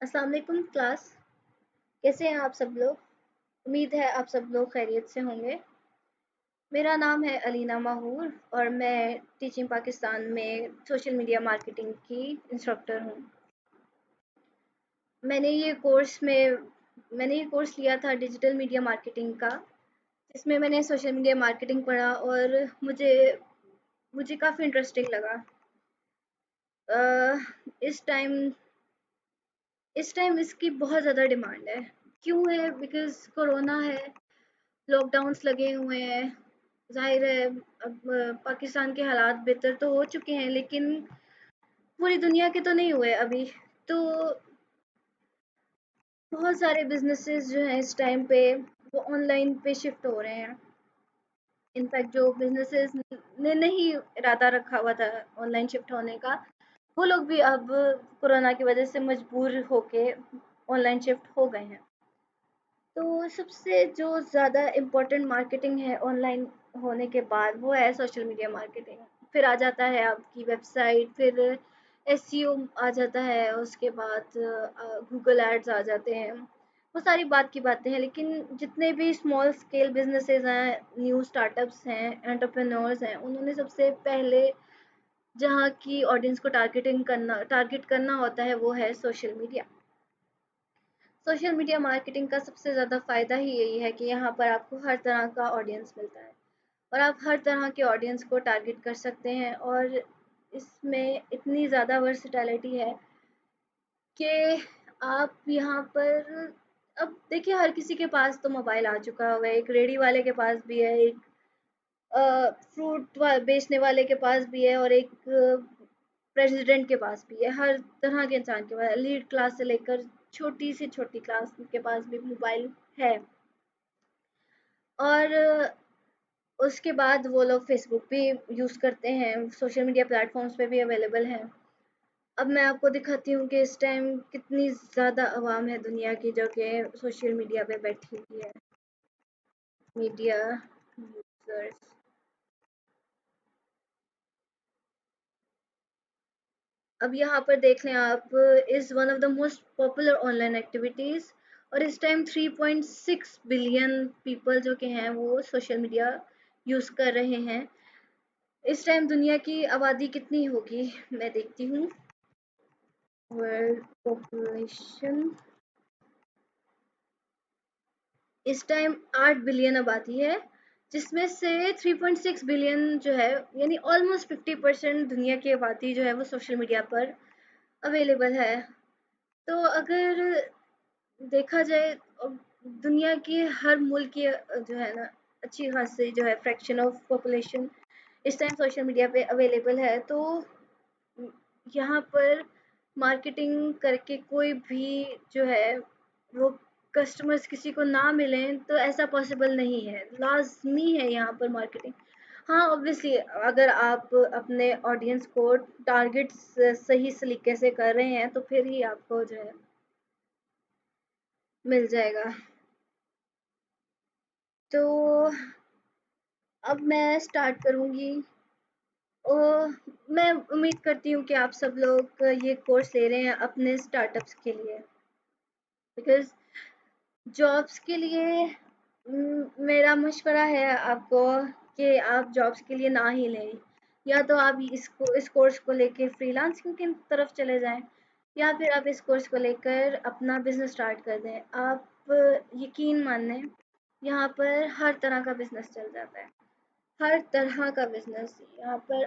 अस्सलाम वालेकुम क्लास। कैसे हैं आप सब लोग? उम्मीद है आप सब लोग खैरियत से होंगे। मेरा नाम है अलीना माहूर और मैं टीचिंग पाकिस्तान में सोशल मीडिया मार्केटिंग की इंस्ट्रक्टर हूँ। मैंने ये कोर्स में मैंने ये कोर्स लिया था डिजिटल मीडिया मार्केटिंग का, जिसमें मैंने सोशल मीडिया मार्केटिंग पढ़ा और मुझे मुझे काफ़ी इंटरेस्टिंग लगा। अ, इस टाइम इस टाइम इसकी बहुत ज़्यादा डिमांड है। क्यों है? बिकॉज़ कोरोना है, लॉकडाउन्स लगे हुए हैं। ज़ाहिर है अब पाकिस्तान के हालात बेहतर तो हो चुके हैं, लेकिन पूरी दुनिया के तो नहीं हुए अभी। तो बहुत सारे बिज़नेसेस जो हैं इस टाइम पे वो ऑनलाइन पे शिफ्ट हो रहे हैं। इनफैक्ट जो बिज़नेसेस ने नहीं इरादा रखा हुआ था ऑनलाइन शिफ्ट होने का, वो लोग भी अब कोरोना की वजह से मजबूर होके ऑनलाइन शिफ्ट हो गए हैं। तो सबसे जो ज़्यादा इम्पोर्टेंट मार्केटिंग है ऑनलाइन होने के बाद वो है सोशल मीडिया मार्केटिंग। फिर आ जाता है आपकी वेबसाइट, फिर एसईओ आ जाता है, उसके बाद गूगल एड्स आ जाते हैं। वो सारी बात की बातें हैं, लेकिन जितने भी स्मॉल स्केल बिजनेसेस हैं, न्यू स्टार्टअप्स हैं, एंटरप्रेन्योर्स हैं, उन्होंने सबसे पहले जहाँ की ऑडियंस को टारगेट करना होता है वो है social media. Social media marketing का सबसे ज़्यादा फ़ायदा ही यही है कि यहाँ पर आपको हर तरह का ऑडियंस मिलता है और आप हर तरह के ऑडियंस को टारगेट कर सकते हैं, और इसमें इतनी ज़्यादा वर्सटैलिटी है कि आप यहाँ पर अब देखिए हर किसी के पास तो मोबाइल आ चुका हुआ है। एक रेडी वाले के पास भी है, एक फ्रूट बेचने वाले के पास भी है, और एक प्रेसिडेंट के पास भी है। हर तरह के इंसान के पास, लीड क्लास से लेकर छोटी से छोटी क्लास के पास भी मोबाइल है। और उसके बाद वो लोग फेसबुक भी यूज़ करते हैं, सोशल मीडिया प्लेटफॉर्म्स पे भी अवेलेबल हैं। अब मैं आपको दिखाती हूँ कि इस टाइम कितनी ज़्यादा आवाम है दुनिया की जो कि सोशल मीडिया पे बैठी हुई है। मीडिया यूजर्स, अब यहाँ पर देख लें आप, is one of the most popular online activities, और इस टाइम 3.6 बिलियन पीपल जो कि हैं वो सोशल मीडिया यूज़ कर रहे हैं। इस टाइम दुनिया की आबादी कितनी होगी मैं देखती हूँ। वर्ल्ड पॉपुलेशन इस टाइम 8 बिलियन आबादी है, जिसमें से 3.6 बिलियन जो है, यानी ऑलमोस्ट 50% दुनिया की आबादी जो है वो सोशल मीडिया पर अवेलेबल है। तो अगर देखा जाए दुनिया की हर मुल्क की जो है ना अच्छी खासी जो है फ्रैक्शन ऑफ पॉपुलेशन इस टाइम सोशल मीडिया पे अवेलेबल है। तो यहाँ पर मार्केटिंग करके कोई भी जो है वो कस्टमर्स किसी को ना मिलें तो ऐसा पॉसिबल नहीं है, लाजमी है यहाँ पर मार्केटिंग। हाँ, ऑब्वियसली अगर आप अपने ऑडियंस को टारगेट सही सलीके से कर रहे हैं तो फिर ही आपको जो है मिल जाएगा। तो अब मैं स्टार्ट करूँगी। मैं उम्मीद करती हूँ कि आप सब लोग ये कोर्स ले रहे हैं अपने स्टार्टअप्स के लिए, बिकॉज़ जॉब्स के लिए मेरा मशवरा है आपको कि आप जॉब्स के लिए ना ही लें। या तो आप इस कोर्स को लेके फ्रीलांसिंग की तरफ चले जाएँ, या फिर आप इस कोर्स को लेकर अपना बिज़नेस स्टार्ट कर दें। आप यकीन मानें, यहाँ पर हर तरह का बिज़नेस चल जाता है। हर तरह का बिज़नेस यहाँ पर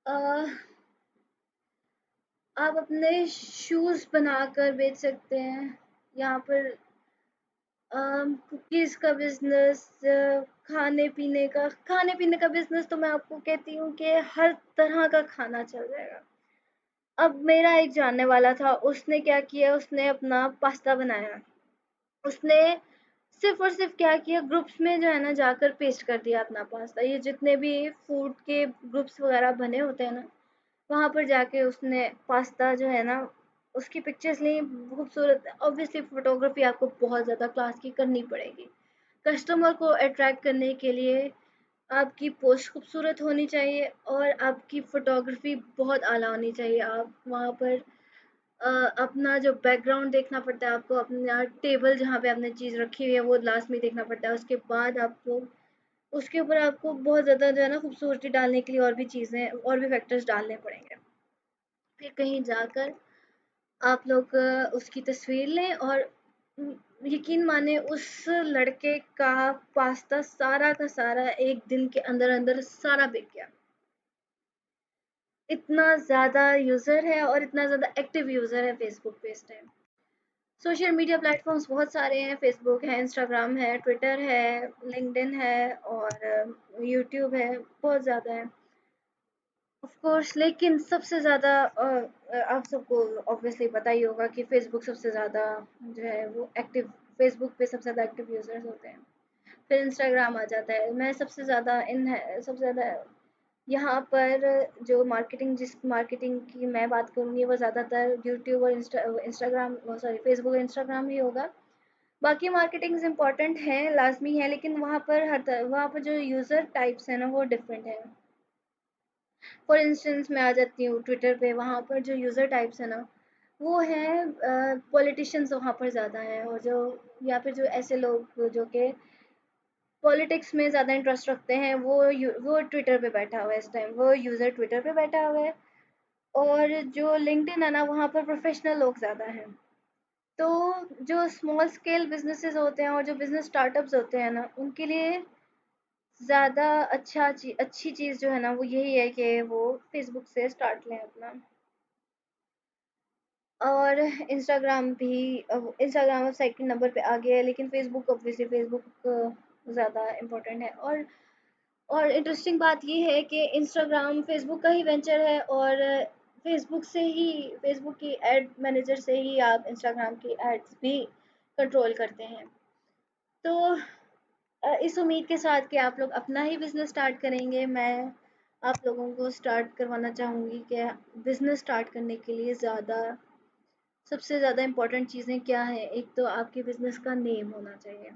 अ, आप अपने शूज़ बनाकर बेच सकते हैं। यहाँ पर कुकीज़ का बिज़नेस, खाने-पीने का बिज़नेस, तो मैं आपको कहती हूँ कि हर तरह का खाना चल जाएगा। अब मेरा एक जानने वाला था, उसने क्या किया, उसने अपना पास्ता बनाया। उसने सिर्फ़ और सिर्फ़ क्या किया, ग्रुप्स में जो है ना जाकर पेस्ट कर दिया अपना पास्ता। ये जितने भी फूड के ग्रुप्स वग़ैरह बने होते हैं ना, वहाँ पर जाके उसने पास्ता जो है ना उसकी पिक्चर्स ली, खूबसूरत। ऑब्वियसली फ़ोटोग्राफ़ी आपको बहुत ज़्यादा क्लास की करनी पड़ेगी। कस्टमर को अट्रैक्ट करने के लिए आपकी पोस्ट खूबसूरत होनी चाहिए और आपकी फ़ोटोग्राफ़ी बहुत आला होनी चाहिए। आप वहाँ पर अपना जो बैकग्राउंड देखना पड़ता है आपको, अपना टेबल जहाँ पे आपने चीज़ रखी हुई है वो लास्ट में देखना पड़ता है। उसके बाद आपको उसके ऊपर आपको बहुत ज़्यादा जो है ना खूबसूरती डालने के लिए और भी चीज़ें और भी फैक्टर्स डालने पड़ेंगे। फिर कहीं जाकर आप लोग उसकी तस्वीर लें और यकीन माने उस लड़के का पास्ता सारा का सारा एक दिन के अंदर अंदर सारा बिक गया। इतना ज़्यादा यूज़र है और इतना ज़्यादा एक्टिव यूज़र है फेसबुक पे इस टाइम। सोशल मीडिया प्लेटफॉर्म्स बहुत सारे हैं, फेसबुक है, इंस्टाग्राम है, ट्विटर है, लिंक्डइन है और यूट्यूब है, बहुत ज़्यादा है ऑफ कोर्स। लेकिन सबसे ज़्यादा आप सबको ऑब्वियसली पता ही होगा कि फेसबुक सबसे ज़्यादा जो है वो एक्टिव, फेसबुक पे सबसे ज़्यादा एक्टिव यूज़र्स होते हैं। फिर इंस्टाग्राम आ जाता है। मैं सबसे ज़्यादा इन है सबसे ज़्यादा यहाँ पर जो जिस मार्केटिंग की मैं बात करूँगी वो ज़्यादातर यूट्यूब और इंस्टाग्राम, सॉरी, फेसबुक और इंस्टाग्राम ही होगा। बाकी मार्केटिंग्स इम्पोर्टेंट हैं, लाज़मी है, लेकिन वहाँ पर जो यूज़र टाइप्स हैं ना वो डिफरेंट है। फॉर इंस्टेंस मैं आ जाती हूँ ट्विटर पे, वहाँ पर जो यूज़र टाइप्स है ना वो हैं पॉलिटिशियंस वहाँ पर ज़्यादा हैं, और जो या फिर जो ऐसे लोग जो कि पॉलिटिक्स में ज़्यादा इंटरेस्ट रखते हैं वो ट्विटर पे बैठा हुआ है इस टाइम, वो यूज़र ट्विटर पे बैठा हुआ है। और जो लिंक्डइन है ना वहाँ पर प्रोफेशनल लोग ज़्यादा हैं। तो जो स्मॉल स्केल बिजनेसेस होते हैं और जो बिजनेस स्टार्टअप्स होते हैं ना उनके लिए ज़्यादा अच्छी चीज़ जो है ना वो यही है कि वो फेसबुक से स्टार्ट लें अपना। और इंस्टाग्राम अब सेकंड नंबर पे आ गया है, लेकिन फेसबुक ऑब्वियसली फेसबुक ज़्यादा इम्पोर्टेंट है। और इंटरेस्टिंग बात ये है कि इंस्टाग्राम फेसबुक का ही वेंचर है, और फेसबुक की एड मैनेजर से ही आप इंस्टाग्राम की एड्स भी कंट्रोल करते हैं। तो इस उम्मीद के साथ कि आप लोग अपना ही बिजनेस स्टार्ट करेंगे, मैं आप लोगों को स्टार्ट करवाना चाहूँगी कि बिजनेस स्टार्ट करने के लिए सबसे ज़्यादा इम्पोर्टेंट चीज़ें क्या हैं। एक तो आपके बिजनेस का नेम होना चाहिए।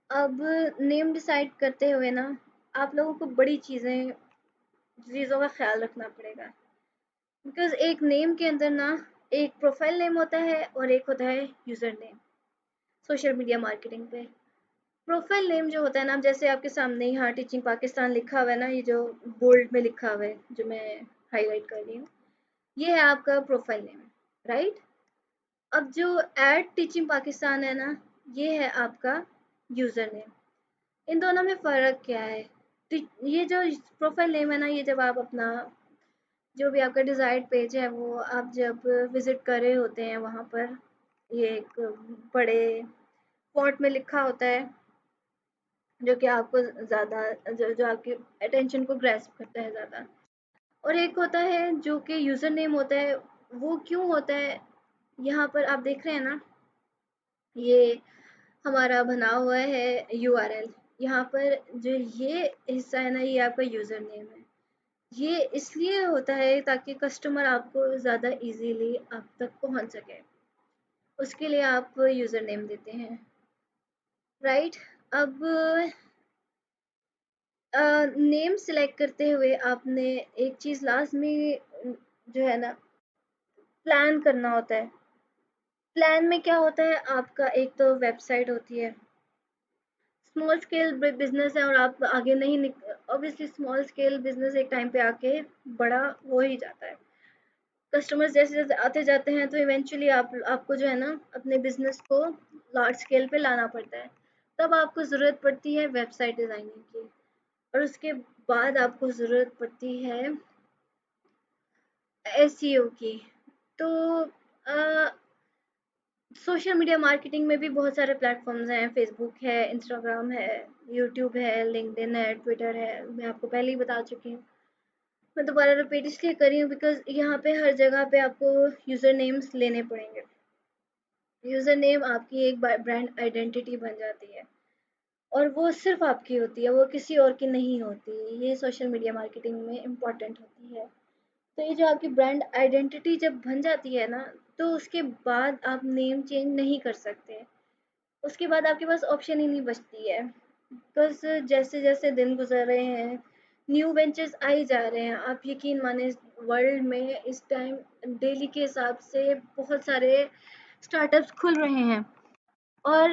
अब नेम डिसाइड करते हुए ना आप लोगों को बड़ी चीज़ों का ख्याल रखना पड़ेगा, बिकॉज एक नेम के अंदर ना एक प्रोफाइल नेम होता है और एक होता है user name. Social media marketing पे प्रोफाइल नेम जो होता है ना, जैसे आपके सामने यहाँ टीचिंग पाकिस्तान लिखा हुआ है ना, ये जो बोल्ड में लिखा हुआ है जो मैं हाईलाइट कर रही हूँ, ये है आपका प्रोफाइल नेम, राइट। अब जो एड टीचिंग पाकिस्तान है ना, ये है आपका यूज़र नेम। इन दोनों में फ़र्क क्या है? ये जो प्रोफाइल नेम है ना, ये जब आप अपना जो भी आपका डिज़ायर्ड पेज है वो आप जब विज़िट कर रहे होते हैं वहाँ पर, ये एक बड़े फ़ॉन्ट में लिखा होता है जो कि आपको ज़्यादा जो आपकी अटेंशन को ग्रैस्प करता है ज़्यादा। और एक होता है जो कि यूज़र नेम होता है। वो क्यों होता है? यहाँ पर आप देख रहे हैं ना, ये हमारा बना हुआ है यूआरएल। यहाँ पर जो ये हिस्सा है ना, ये आपका यूज़र नेम है। ये इसलिए होता है ताकि कस्टमर आपको ज़्यादा इजीली आप तक पहुँच सके। उसके लिए आप यूज़र नेम देते हैं, राइट। अब नेम सेलेक्ट करते हुए आपने एक चीज़ लाज़मी जो है ना प्लान करना होता है। प्लान में क्या होता है, आपका एक तो वेबसाइट होती है। स्मॉल स्केल बिजनेस है और आप आगे नहीं ऑब्वियसली स्मॉल स्केल बिजनेस एक टाइम पे आके बड़ा हो ही जाता है। कस्टमर्स जैसे जैसे आते जाते हैं तो इवेंचुअली आपको जो है ना अपने बिजनेस को लार्ज स्केल पे लाना पड़ता है। तब आपको ज़रूरत पड़ती है वेबसाइट डिज़ाइनिंग की, और उसके बाद आपको ज़रूरत पड़ती है एसईओ की। तो सोशल मीडिया मार्केटिंग में भी बहुत सारे प्लेटफॉर्म्स हैं। फेसबुक है, इंस्टाग्राम है, यूट्यूब है, लिंक्डइन है, ट्विटर है। मैं आपको पहले ही बता चुकी हूँ। मैं दोबारा रिपीट इसलिए कर रही हूँ बिकॉज यहाँ पे हर जगह पे आपको यूज़र नेम्स लेने पड़ेंगे। यूज़र नेम आपकी एक ब्रांड आइडेंटिटी बन जाती है, और वो सिर्फ आपकी होती है, वो किसी और की नहीं होती। ये सोशल मीडिया मार्केटिंग में इम्पॉर्टेंट होती है। तो ये जो आपकी ब्रांड आइडेंटिटी जब बन जाती है ना, तो उसके बाद आप नेम चेंज नहीं कर सकते। उसके बाद आपके पास ऑप्शन ही नहीं बचती है, बिकॉज़ जैसे-जैसे दिन गुज़र रहे हैं, न्यू वेंचर्स आ ही जा रहे हैं। आप यकीन माने वर्ल्ड में इस टाइम डेली के हिसाब से बहुत सारे स्टार्टअप्स खुल रहे हैं, और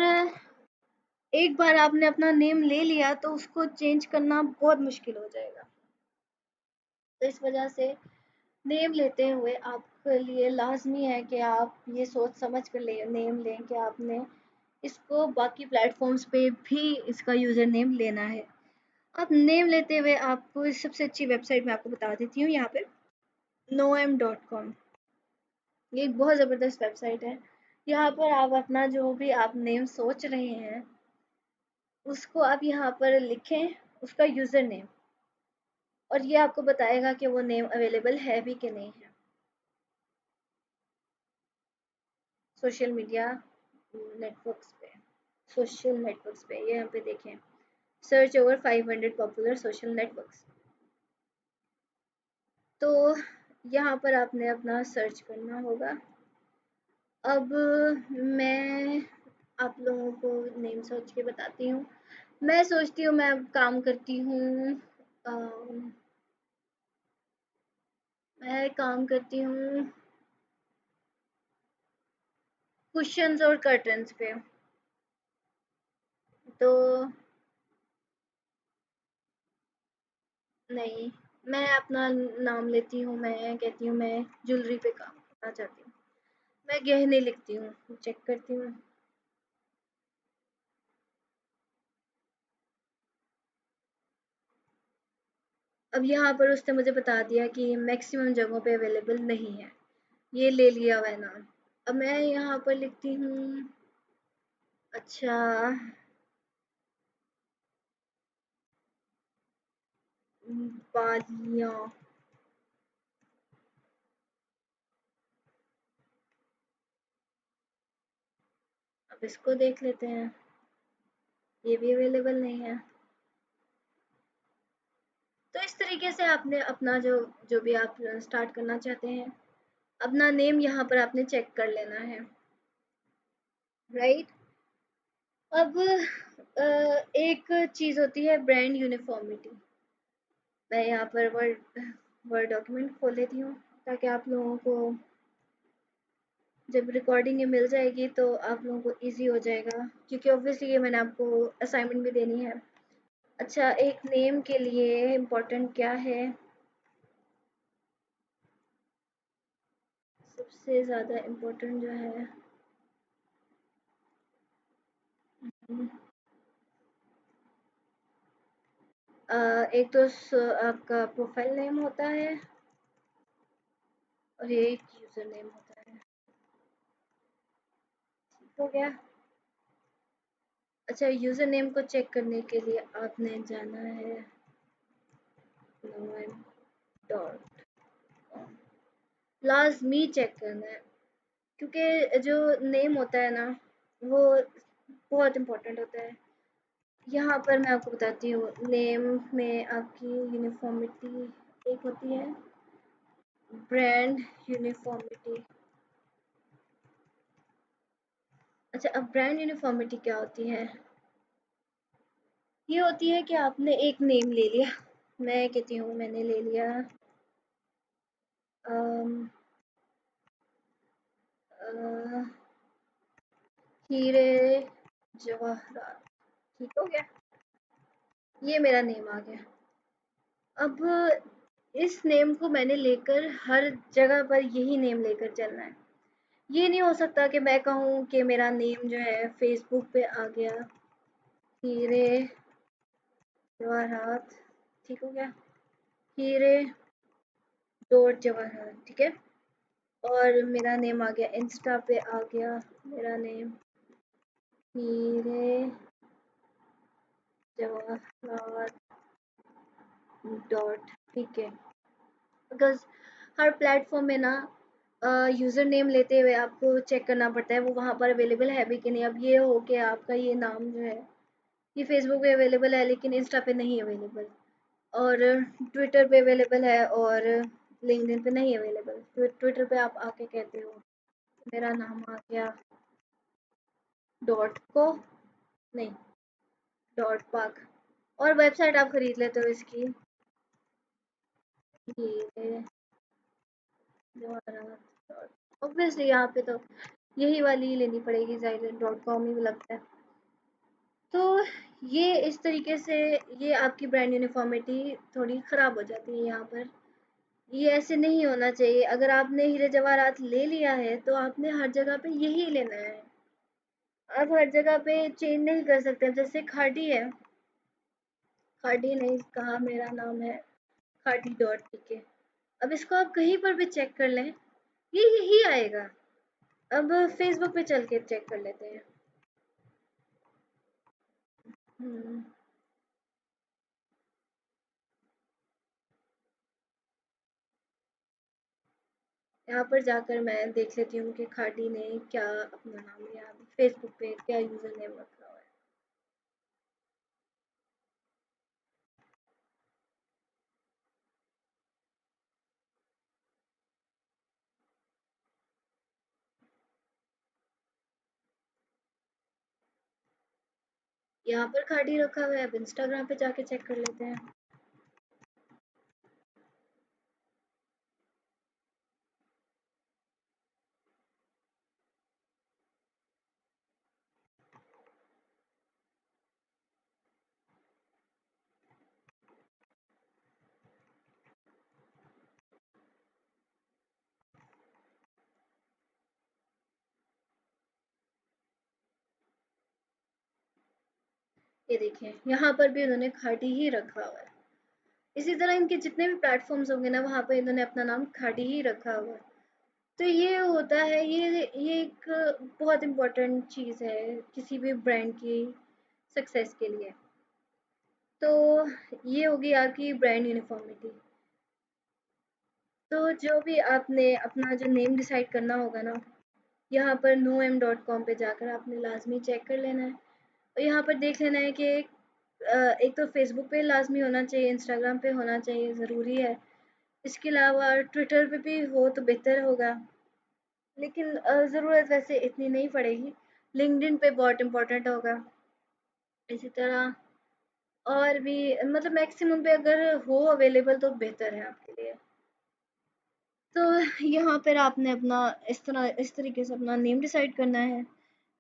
एक बार आपने अपना नेम ले लिया तो उसको चेंज करना बहुत मुश्किल हो जाएगा। तो इस वजह से नेम लेते हुए आपके लिए लाजमी है कि आप ये सोच समझ कर ले नेम लें कि आपने इसको बाकी प्लेटफॉर्म्स पे भी इसका यूज़र नेम लेना है। आप नेम लेते हुए आपको सबसे अच्छी वेबसाइट मैं आपको बता देती हूँ यहाँ पे, noem.com। ये एक बहुत ज़बरदस्त वेबसाइट है। यहाँ पर आप अपना जो भी आप नेम सोच रहे हैं उसको आप यहाँ पर लिखें, उसका यूज़र नेम, और ये आपको बताएगा कि वो नेम अवेलेबल है भी कि नहीं है। सोशल मीडिया नेटवर्क्स पे, सोशल नेटवर्क्स पे ये यहाँ पे देखें, search over 500 popular social networks. तो यहाँ पर आपने अपना सर्च करना होगा। अब मैं आप लोगों को नेम सोच के बताती हूँ। मैं सोचती हूँ, मैं अब काम करती हूँ, मैं काम करती हूँ कुशन्स और कर्टन्स पे। तो नहीं, मैं अपना नाम लेती हूँ, मैं कहती हूँ मैं ज्वेलरी पे काम करना चाहती हूँ। मैं गहने लिखती हूँ, चेक करती हूँ। अब यहाँ पर उसने मुझे बता दिया कि मैक्सिमम जगहों पे अवेलेबल नहीं है, ये ले लिया हुआ है नाम। अब मैं यहाँ पर लिखती हूँ, अच्छा, बालियाँ। अब इसको देख लेते हैं, ये भी अवेलेबल नहीं है। तो इस तरीके से आपने अपना जो भी आप स्टार्ट करना चाहते हैं, अपना नेम यहाँ पर आपने चेक कर लेना है, राइट। अब एक चीज़ होती है ब्रांड यूनिफॉर्मिटी। मैं यहाँ पर वर्ड वर्ड डॉक्यूमेंट खोल लेती हूँ ताकि आप लोगों को जब रिकॉर्डिंग ये मिल जाएगी तो आप लोगों को इजी हो जाएगा, क्योंकि ऑब्वियसली ये मैंने आपको असाइनमेंट भी देनी है। अच्छा, एक नेम के लिए इम्पोर्टेंट क्या है, सबसे ज़्यादा इम्पोर्टेंट जो है, एक तो आपका प्रोफाइल नेम होता है और एक यूज़र नेम होता है। ठीक हो गया। अच्छा, यूज़र नेम को चेक करने के लिए आपने जाना है डॉट, लाजमी चेक करना है, क्योंकि जो नेम होता है ना वो बहुत इम्पोर्टेंट होता है। यहाँ पर मैं आपको बताती हूँ, नेम में आपकी यूनिफॉर्मिटी एक होती है, ब्रांड यूनिफॉर्मिटी। अच्छा, अब ब्रांड यूनिफॉर्मिटी क्या होती है, ये होती है कि आपने एक नेम ले लिया, मैं कहती हूँ मैंने ले लिया अम, अ, हीरे जवाहरात। ठीक हो गया, ये मेरा नेम आ गया। अब इस नेम को मैंने लेकर हर जगह पर यही नेम लेकर चलना है। ये नहीं हो सकता कि मैं कहूँ कि मेरा नेम जो है फेसबुक पे आ गया, हीरे जवाहरात। ठीक हो गया, हीरे डॉट जवाहरात, ठीक है। और मेरा नेम आ गया इंस्टा पे आ गया, मेरा नेम हीरे जवाहरात डॉट, ठीक है। बिकॉज हर प्लेटफॉर्म में ना यूज़र नेम लेते हुए आपको चेक करना पड़ता है वो वहाँ पर अवेलेबल है भी कि नहीं। अब ये हो कि आपका ये नाम जो है ये फेसबुक पे अवेलेबल है लेकिन इंस्टा पे नहीं अवेलेबल, और ट्विटर पे अवेलेबल है और लिंक्डइन पे नहीं अवेलेबल। ट्विटर पे आप आके कहते हो मेरा नाम आ गया डॉट को, नहीं, डॉट पाक, और वेबसाइट आप खरीद लेते हो इसकी, ये जवाहरात ऑब्वियसली यहाँ पे तो यही वाली ही लेनी पड़ेगी, Zydus.com ही लगता है। तो ये इस तरीके से ये आपकी ब्रांड यूनिफॉर्मिटी थोड़ी खराब हो जाती है यहाँ पर। ये ऐसे नहीं होना चाहिए। अगर आपने हीरे जवाहरात ले लिया है तो आपने हर जगह पे यही लेना है। आप हर जगह पे चेंज नहीं कर सकते। जैसे खाड़ी है, खाड़ी ने कहा मेरा नाम है खाड़ी डॉट पीके। अब इसको आप कहीं पर भी चेक कर लें, ये यही आएगा। अब फेसबुक पे चल के चेक कर लेते हैं। हम्म, यहाँ पर जाकर मैं देख लेती हूँ कि खाड़ी ने क्या अपना नाम लिया, फेसबुक पे क्या यूजर नेम रखा हुआ है। यहाँ पर खाड़ी रखा हुआ है। अब इंस्टाग्राम पे जाके चेक कर लेते हैं। ये देखें, यहाँ पर भी उन्होंने खाड़ी ही रखा हुआ है। इसी तरह इनके जितने भी प्लेटफॉर्म्स होंगे ना, वहाँ पर इन्होंने अपना नाम खाड़ी ही रखा हुआ है। तो ये होता है, ये एक बहुत इम्पोर्टेंट चीज़ है किसी भी ब्रांड की सक्सेस के लिए। तो ये होगी आपकी ब्रांड यूनिफॉर्मिटी। तो जो भी आपने अपना जो नेम डिसाइड करना होगा ना, यहाँ पर noem.com पे जाकर आपने लाजमी चेक कर लेना है। और यहाँ पर देख लेना है कि एक तो फेसबुक पे लाजमी होना चाहिए, इंस्टाग्राम पे होना चाहिए, ज़रूरी है। इसके अलावा ट्विटर पे भी हो तो बेहतर होगा, लेकिन ज़रूरत वैसे इतनी नहीं पड़ेगी। लिंक्डइन पे बहुत इम्पोर्टेंट होगा। इसी तरह और भी, मतलब मैक्सिमम पे अगर हो अवेलेबल तो बेहतर है आपके लिए। तो यहाँ पर आपने अपना इस तरीके से अपना नेम डिसाइड करना है,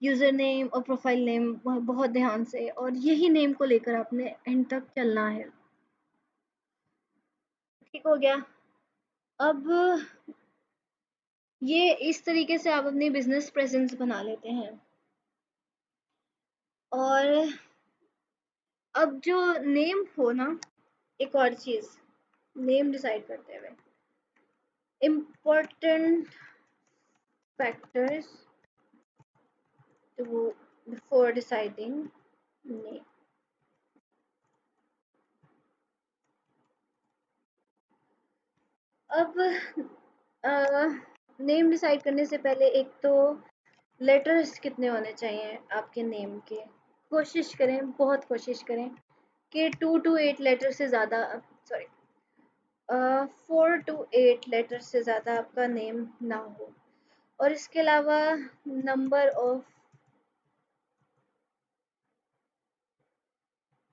यूज़र नेम और प्रोफाइल नेम बहुत ध्यान से, और यही नेम को लेकर आपने एंड तक चलना है। ठीक हो गया। अब ये इस तरीके से आप अपनी बिजनेस प्रेजेंस बना लेते हैं। और अब जो नेम हो ना, एक और चीज़ नेम डिसाइड करते हुए, important factors to before deciding name. अब नेम डिसाइड करने से पहले एक तो लेटर्स कितने होने चाहिए आपके नेम के। कोशिश करें, बहुत कोशिश करें कि 2 to 8 लेटर से ज़्यादा, सॉरी 4 to 8 लेटर से ज़्यादा आपका नेम ना हो। और इसके अलावा नंबर ऑफ,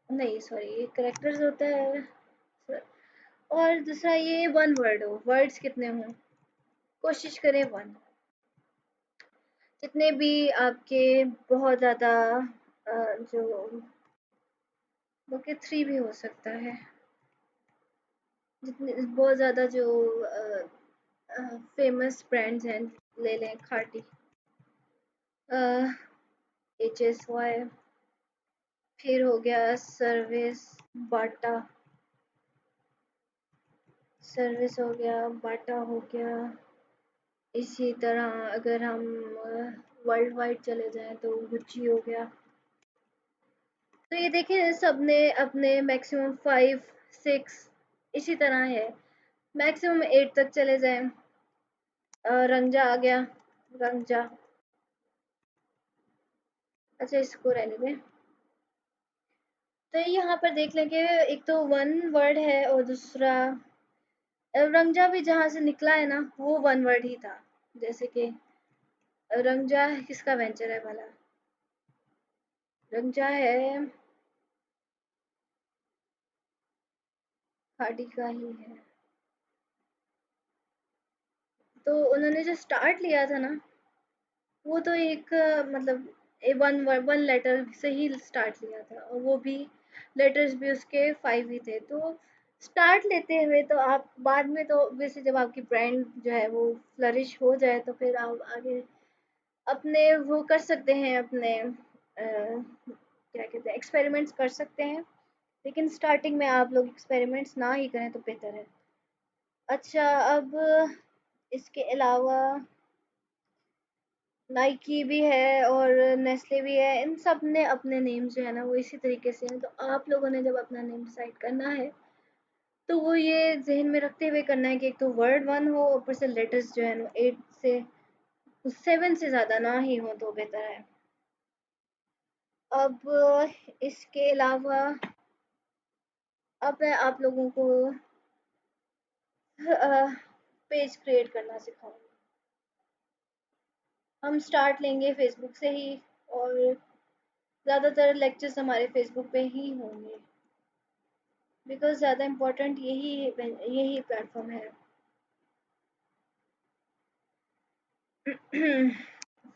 नहीं सॉरी ये करेक्टर्स होता है। और दूसरा ये वन वर्ड हो, वर्ड्स कितने हों, कोशिश करें वन। जितने भी आपके बहुत ज़्यादा जो, ओके 3 भी हो सकता है। जितने बहुत ज़्यादा जो फेमस ब्रांड्स हैं, ले लें खाटी, HSY, फिर हो गया सर्विस, बाटा, सर्विस हो गया, बाटा हो गया। इसी तरह अगर हम वर्ल्ड वाइड चले जाएं तो गुच्ची हो गया। तो ये देखिए सबने अपने मैक्सिमम 5 6 इसी तरह है, मैक्सिमम 8 तक चले जाएं। रंजा आ गया, रंजा, अच्छा इसको रहने दें। तो यहाँ पर देख लें कि एक तो वन वर्ड है और दूसरा रंजा भी जहाँ से निकला है ना वो वन वर्ड ही था। जैसे कि रंजा किसका वेंचर है भला, रंजा है खाड़ी का ही है। तो उन्होंने जो स्टार्ट लिया था ना, वो तो एक मतलब वन वन लेटर से ही स्टार्ट लिया था, और वो भी लेटर्स भी उसके 5 ही थे। तो स्टार्ट लेते हुए तो आप बाद में तो वैसे जब आपकी ब्रांड जो है वो फ्लरिश हो जाए तो फिर आप आगे अपने वो कर सकते हैं, अपने क्या कहते हैं, एक्सपेरिमेंट्स कर सकते हैं। लेकिन स्टार्टिंग में आप लोग एक्सपेरिमेंट्स ना ही करें तो बेहतर है। अच्छा, अब इसके अलावा नाइकी भी है और नेस्ले भी है, इन सब ने अपने नेम जो है ना वो इसी तरीके से हैं। तो आप लोगों ने जब अपना नेम डिसाइड करना है तो वो ये जहन में रखते हुए करना है कि एक तो वर्ड वन हो, ऊपर से लेटर्स जो है ना 8 से 7 से ज़्यादा ना ही हो तो बेहतर है। अब इसके अलावा अब मैं आप लोगों को पेज क्रिएट करना सिखाऊंगी। हम स्टार्ट लेंगे फेसबुक से ही, और ज़्यादातर लेक्चर्स हमारे फेसबुक पे ही होंगे, बिकॉज़ ज़्यादा इम्पोर्टेंट यही प्लेटफॉर्म है।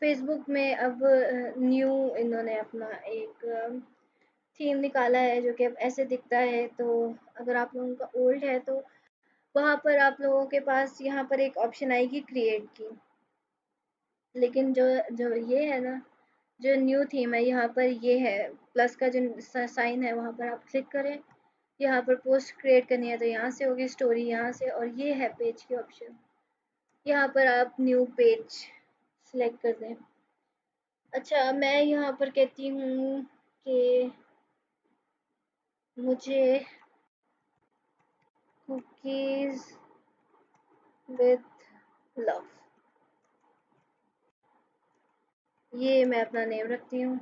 फेसबुक में अब न्यू इन्होंने अपना एक थीम निकाला है जो कि अब ऐसे दिखता है। तो अगर आप लोगों का ओल्ड है तो वहाँ पर आप लोगों के पास यहाँ पर एक ऑप्शन आएगी क्रिएट की। लेकिन जो जो ये है ना, जो न्यू थीम है, यहाँ पर ये है प्लस का जो साइन है, वहाँ पर आप क्लिक करें। यहाँ पर पोस्ट क्रिएट करनी है तो यहाँ से होगी, स्टोरी यहाँ से, और ये है पेज की ऑप्शन। यहाँ पर आप न्यू पेज सिलेक्ट कर दें। अच्छा, मैं यहाँ पर कहती हूँ कि मुझे कुकीज़ विद लव, ये मैं अपना नेम रखती हूँ।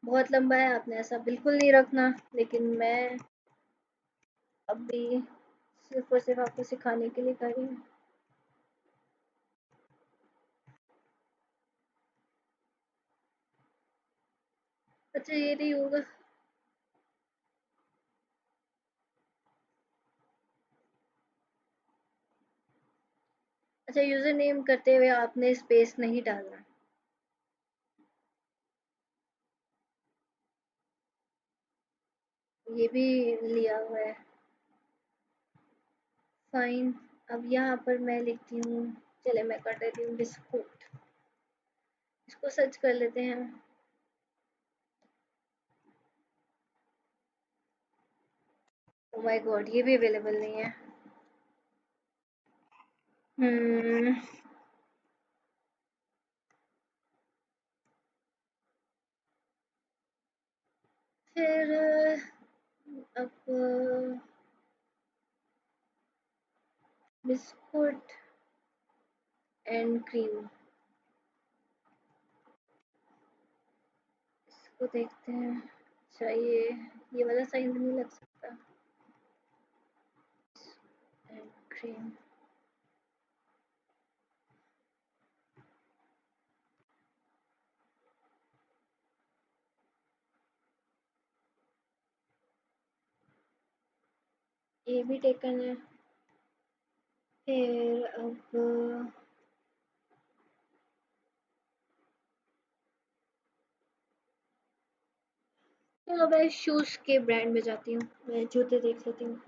बहुत लंबा है, आपने ऐसा बिल्कुल नहीं रखना, लेकिन मैं अभी सिर्फ और सिर्फ आपको सिखाने के लिए कर रही हूँ। अच्छा, ये नहीं होगा। अच्छा, यूज़र नेम करते हुए आपने स्पेस नहीं डालना। ये भी लिया हुआ है, फाइन। अब यहाँ पर मैं लिखती हूँ, चले मैं कर देती हूँ बिस्कुट। इसको सर्च कर लेते हैं। ओ माय गॉड, ये भी अवेलेबल नहीं है। हम्म फिर अब बिस्कुट एंड क्रीम, इसको देखते हैं। अच्छा, ये वाला साइन नहीं लग सकता। एंड क्रीम, ये भी टेकन है। फिर अब चलो मैं शूज़ के ब्रांड में जाती हूँ, मैं जूते देख लेती हूँ।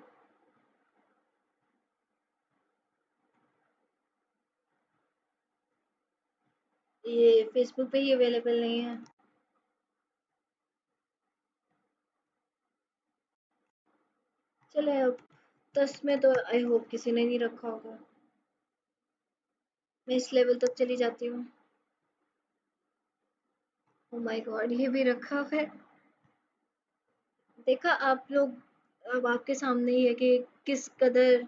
ये फेसबुक पे ही अवेलेबल नहीं है। चले अब 10 में तो आई होप किसी ने नहीं रखा होगा। मैं इस लेवल तक चली जाती हूँ। ओ माय गॉड, ये भी रखा हुआ है। देखा आप लोग, अब आपके सामने ही है कि किस कदर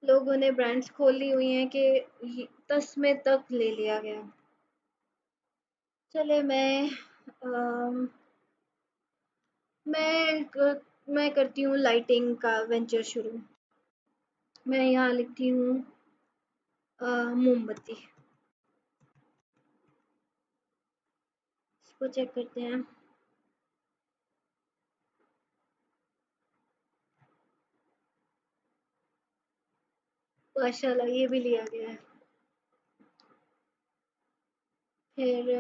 लोगों ने ब्रांड्स खोली हुई हैं कि 10 में तक ले लिया गया। चले मैं करती हूँ लाइटिंग का वेंचर शुरू। मैं यहाँ लिखती हूँ मोमबत्ती। इसको चेक करते हैं। माशाल्लाह ये भी लिया गया है। फिर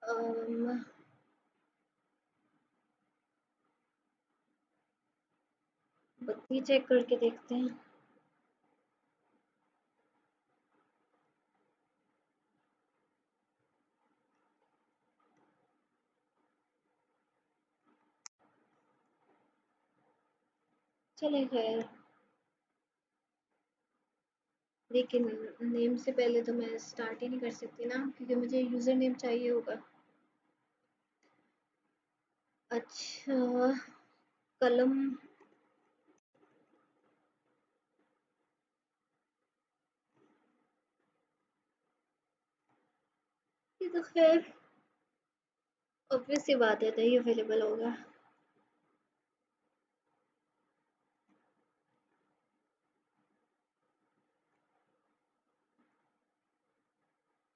अम, बत्ती चेक करके देखते हैं। चले खैर, लेकिन नेम से पहले तो मैं स्टार्ट ही नहीं कर सकती ना, क्योंकि मुझे यूज़र नेम चाहिए होगा। अच्छा, कलम। ये तो खैर ऑब्वियस सी बात है, नहीं अवेलेबल होगा।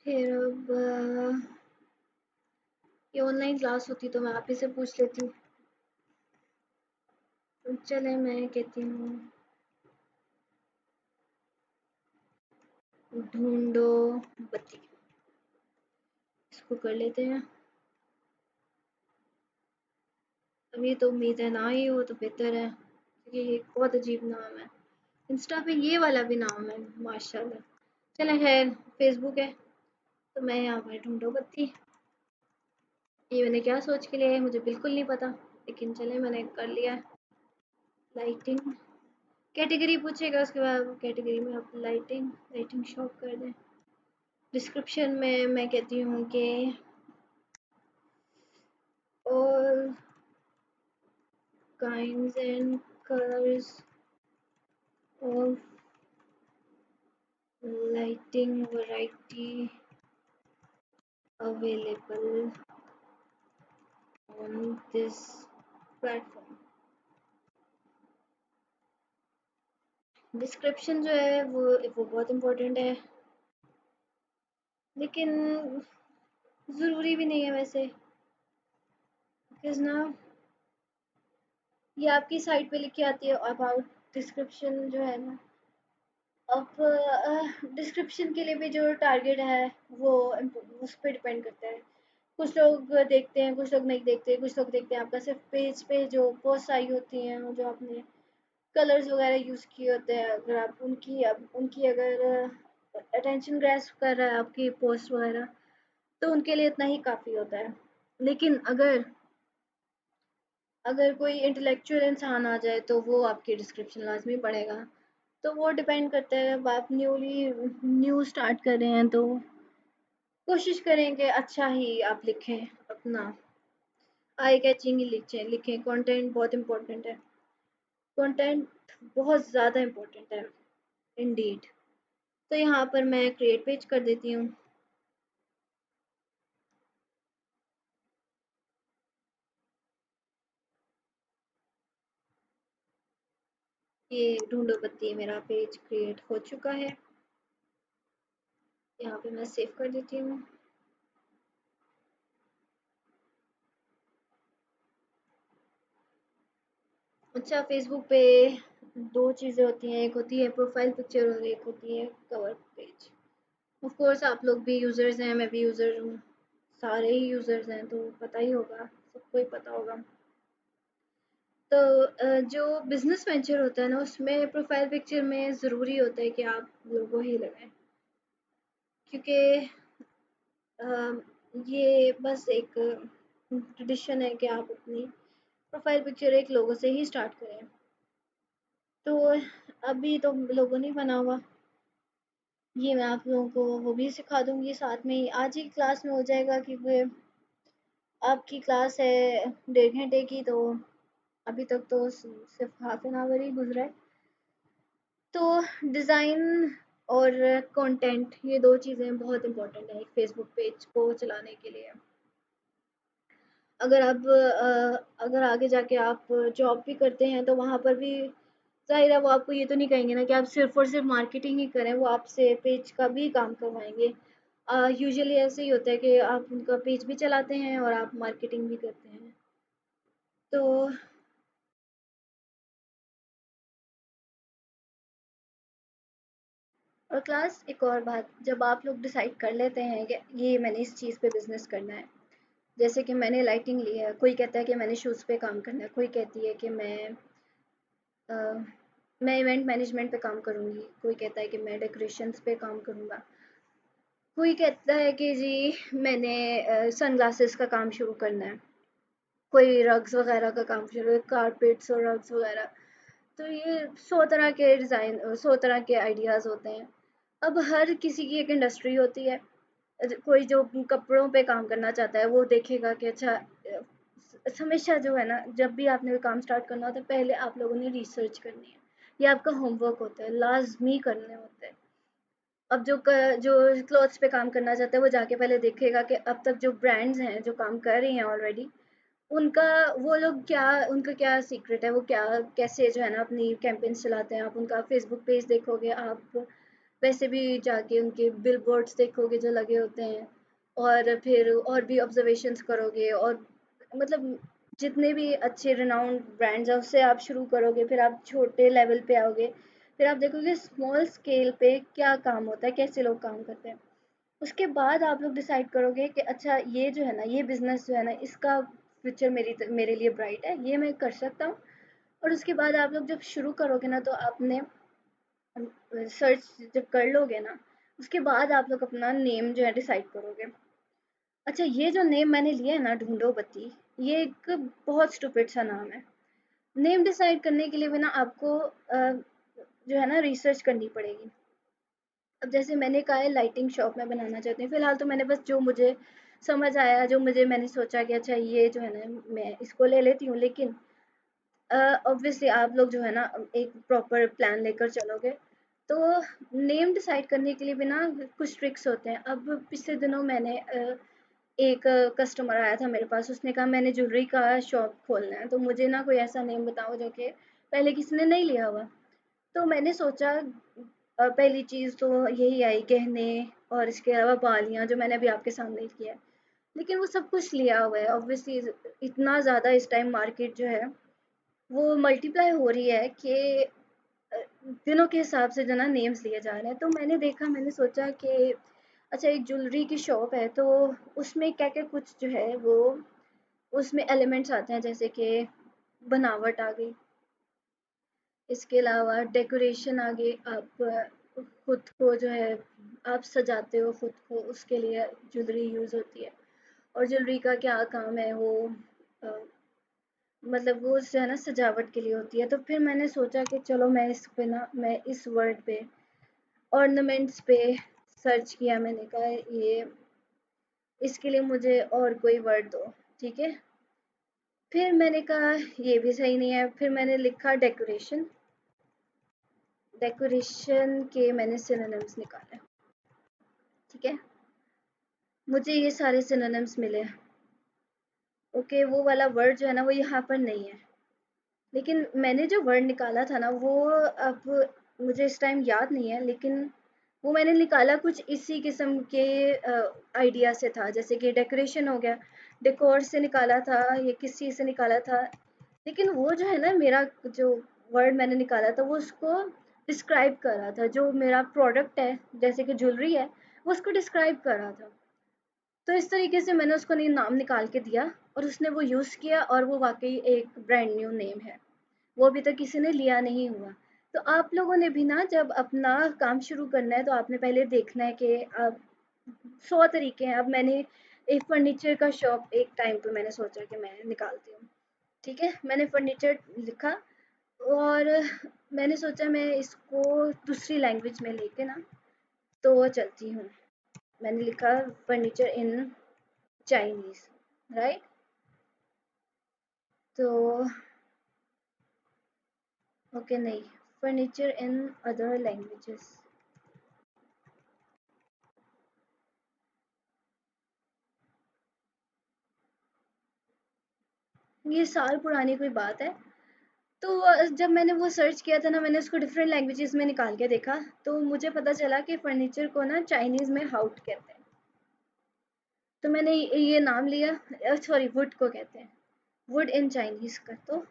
फिर अब ये ऑनलाइन क्लास होती तो मैं आप ही से पूछ लेती। तो चले, मैं कहती हूँ ढूंढो बत्ती, इसको कर लेते हैं। अभी तो उम्मीद है ना ही हो तो बेहतर है, क्योंकि ये बहुत अजीब नाम है। इंस्टा पे ये वाला भी नाम है माशाल्लाह। चले खैर, फेसबुक है तो मैं यहाँ पर ढूंढो बत्ती। ये मैंने क्या सोच के लिया है मुझे बिल्कुल नहीं पता, लेकिन चले मैंने कर लिया है। लाइटिंग कैटेगरी पूछेगा, उसके बाद कैटेगरी में आप लाइटिंग लाइटिंग शॉप कर दें। डिस्क्रिप्शन में मैं कहती हूँ कि all kinds and colors of lighting variety available on this platform। Description जो है वो बहुत इम्पोर्टेंट है, लेकिन ज़रूरी भी नहीं है वैसे, बिकॉज ना ये आपकी साइट पे लिख के आती है अबाउट। डिस्क्रिप्शन जो है ना, अब डिस्क्रिप्शन के लिए भी जो टारगेट है वो उस पर डिपेंड करता है। कुछ लोग देखते हैं, कुछ लोग नहीं देखते। कुछ लोग देखते हैं आपका सिर्फ पेज पे जो पोस्ट आई होती हैं, जो आपने कलर्स वगैरह यूज़ किए होते हैं, अगर आप उनकी अगर अटेंशन ग्रैस्प कर रहा है आपकी पोस्ट वगैरह, तो उनके लिए इतना ही काफ़ी होता है। लेकिन अगर अगर कोई इंटेलेक्चुअल इंसान आ जाए तो वो आपकी डिस्क्रिप्शन लाजमी पढ़ेगा। तो वो डिपेंड करता है, अब आप न्यू स्टार्ट कर रहे हैं तो कोशिश करें कि अच्छा ही आप लिखें, अपना आई कैचिंग ही लिखें। कंटेंट बहुत इम्पोर्टेंट है, कंटेंट बहुत ज़्यादा इम्पोर्टेंट है इंडीड। तो यहाँ पर मैं क्रिएट पेज कर देती हूँ। ये ढूंढो बत्ती मेरा पेज क्रिएट हो चुका है। यहाँ पे मैं सेव कर देती हूँ। अच्छा, फेसबुक पे दो चीज़ें होती हैं, एक होती है प्रोफाइल पिक्चर और एक होती है कवर पेज। ऑफ कोर्स आप लोग भी यूज़र्स हैं, मैं भी यूज़र हूँ, सारे ही यूज़र्स हैं, तो पता ही होगा, सबको ही पता होगा। तो जो बिज़नेस वेंचर होता है ना, उसमें प्रोफाइल पिक्चर में ज़रूरी होता है कि आप लोगो ही लगाएं, क्योंकि ये बस एक ट्रेडिशन है कि आप अपनी प्रोफाइल पिक्चर एक लोगो से ही स्टार्ट करें। तो अभी तो लोगो नहीं बना हुआ, ये मैं आप लोगों को वो भी सिखा दूंगी साथ में ही, आज ही क्लास में हो जाएगा, क्योंकि आपकी क्लास है 1.5 घंटे की, तो अभी तक तो सिर्फ हाफ एन आवर ही गुजरा है। तो डिज़ाइन और कंटेंट, ये दो चीज़ें बहुत इंपॉर्टेंट है एक फेसबुक पेज को चलाने के लिए। अगर आप अगर आगे जाके आप जॉब भी करते हैं तो वहाँ पर भी ज़ाहिर है वो आपको ये तो नहीं कहेंगे ना कि आप सिर्फ़ और सिर्फ मार्केटिंग ही करें, वो आपसे पेज का भी काम करवाएँगे। यूजुअली ऐसे ही होता है कि आप उनका पेज भी चलाते हैं और आप मार्केटिंग भी करते हैं। तो और क्लास एक और बात, जब आप लोग डिसाइड कर लेते हैं कि ये मैंने इस चीज़ पे बिजनेस करना है, जैसे कि मैंने लाइटिंग ली है, कोई कहता है कि मैंने शूज़ पे काम करना है, कोई कहती है कि अ, मैं इवेंट मैनेजमेंट पे काम करूँगी, कोई कहता है कि मैं डेकोरेशंस पे काम करूँगा, कोई कहता है कि जी मैंने सनग्लासेस का काम शुरू करना है, कोई रग्स वगैरह का काम शुरू है, कारपेट्स और रग्स वगैरह। तो ये 100 तरह के डिज़ाइन, 100 तरह के आइडियाज़ होते हैं। अब हर किसी की एक इंडस्ट्री होती है। कोई जो कपड़ों पे काम करना चाहता है वो देखेगा कि अच्छा हमेशा जो है ना, जब भी आपने कोई काम स्टार्ट करना होता है पहले आप लोगों ने रिसर्च करनी है। ये आपका होमवर्क होता है, लाजमी करने होते हैं। अब जो क्लॉथ्स पे काम करना चाहता है वो जाके पहले देखेगा कि अब तक जो ब्रांड्स हैं जो काम कर रही हैं ऑलरेडी, उनका वो लोग क्या, उनका क्या सीक्रेट है, वो क्या कैसे जो है ना अपनी कैंपेन्स चलाते हैं। आप उनका फेसबुक पेज देखोगे, आप वैसे भी जाके उनके बिलबोर्ड्स देखोगे जो लगे होते हैं, और फिर और भी ऑब्जर्वेशंस करोगे, और मतलब जितने भी अच्छे रिनाउंड ब्रांड्स हैं उससे आप शुरू करोगे, फिर आप छोटे लेवल पे आओगे, फिर आप देखोगे स्मॉल स्केल पे क्या काम होता है, कैसे लोग काम करते हैं। उसके बाद आप लोग डिसाइड करोगे कि अच्छा ये जो है ना, ये बिज़नेस जो है ना, इसका फ्यूचर मेरे लिए ब्राइट है, ये मैं कर सकता हूँ। और उसके बाद आप लोग जब शुरू करोगे ना, तो आपने सर्च जब कर लोगे ना, उसके बाद आप लोग अपना नेम जो है डिसाइड करोगे। अच्छा ये जो नेम मैंने लिया है ना, ढूंढो बत्ती, ये एक बहुत स्टूपिड सा नाम है। नेम डिसाइड करने के लिए भी ना आपको जो है ना रिसर्च करनी पड़ेगी। अब जैसे मैंने कहा है लाइटिंग शॉप में बनाना चाहती हूँ, फिलहाल तो मैंने बस जो मुझे समझ आया, जो मैंने सोचा कि अच्छा ये जो है ना मैं इसको ले लेती हूँ, लेकिन ऑब्वियसली आप लोग जो है ना एक प्रॉपर प्लान लेकर चलोगे, तो नेम डिसाइड करने के लिए भी ना कुछ ट्रिक्स होते हैं। अब पिछले दिनों मैंने एक कस्टमर आया था मेरे पास, उसने कहा मैंने ज्वेलरी का शॉप खोलना है, तो मुझे ना कोई ऐसा नेम बताओ जो कि पहले किसी ने नहीं लिया हुआ। तो मैंने सोचा पहली चीज़ तो यही आई गहने, और इसके अलावा बालियाँ जो मैंने अभी आपके सामने किया है। लेकिन वो सब कुछ लिया हुआ है ऑब्वियसली, इतना ज़्यादा इस टाइम मार्केट जो है वो मल्टीप्लाई हो रही है कि दिनों के हिसाब से जो ना नेम्स लिए जा रहे हैं। तो मैंने देखा, मैंने सोचा कि अच्छा एक ज्वेलरी की शॉप है, तो उसमें क्या-क्या कुछ जो है वो उसमें एलिमेंट्स आते हैं, जैसे कि बनावट आ गई, इसके अलावा डेकोरेशन आ गई, आप खुद को जो है आप सजाते हो खुद को, उसके लिए ज्वेलरी यूज़ होती है। और ज्वेलरी का क्या काम है, वो अ, मतलब वो जो है ना सजावट के लिए होती है। तो फिर मैंने सोचा कि चलो मैं इस पे ना, मैं इस वर्ड पे ऑर्नामेंट्स पे सर्च किया, मैंने कहा ये इसके लिए मुझे और कोई वर्ड दो, ठीक है। फिर मैंने कहा ये भी सही नहीं है, फिर मैंने लिखा डेकोरेशन। डेकोरेशन के मैंने सिनोनिम्स निकाले, ठीक है। मुझे ये सारे सिनोनिम्स मिले। ओके वो वाला वर्ड जो है ना वो यहाँ पर नहीं है, लेकिन मैंने जो वर्ड निकाला था ना वो अब मुझे इस टाइम याद नहीं है, लेकिन वो मैंने निकाला कुछ इसी किस्म के आइडिया से था, जैसे कि डेकोरेशन हो गया, डेकोर से निकाला था, ये किस चीज़ से निकाला था। लेकिन वो जो है ना मेरा जो वर्ड मैंने निकाला था वो उसको डिस्क्राइब कर रहा था, जो मेरा प्रोडक्ट है जैसे कि ज्वेलरी है वो उसको डिस्क्राइब कर रहा था। तो इस तरीके से मैंने उसको नाम निकाल के दिया, और उसने वो यूज़ किया, और वो वाकई एक ब्रांड न्यू नेम है, वो अभी तक किसी ने लिया नहीं हुआ। तो आप लोगों ने भी ना जब अपना काम शुरू करना है तो आपने पहले देखना है कि आप 100 तरीके हैं। अब मैंने एक फर्नीचर का शॉप एक टाइम पे मैंने सोचा कि मैं निकालती हूँ, ठीक है। मैंने फर्नीचर लिखा, और मैंने सोचा मैं इसको दूसरी लैंग्वेज में लेके ना तो चलती हूँ। मैंने लिखा फर्नीचर इन चाइनीज़, राइट। तो ओके नहीं, फर्नीचर इन अदर लैंग्वेजेस। ये साल पुरानी कोई बात है। तो जब मैंने वो सर्च किया था ना, मैंने उसको डिफरेंट लैंग्वेजेस में निकाल के देखा, तो मुझे पता चला कि फर्नीचर को ना चाइनीज़ में हाउट कहते हैं। तो मैंने ये नाम लिया, सॉरी वुड को कहते हैं। वुड इन चाइनीज कर दो।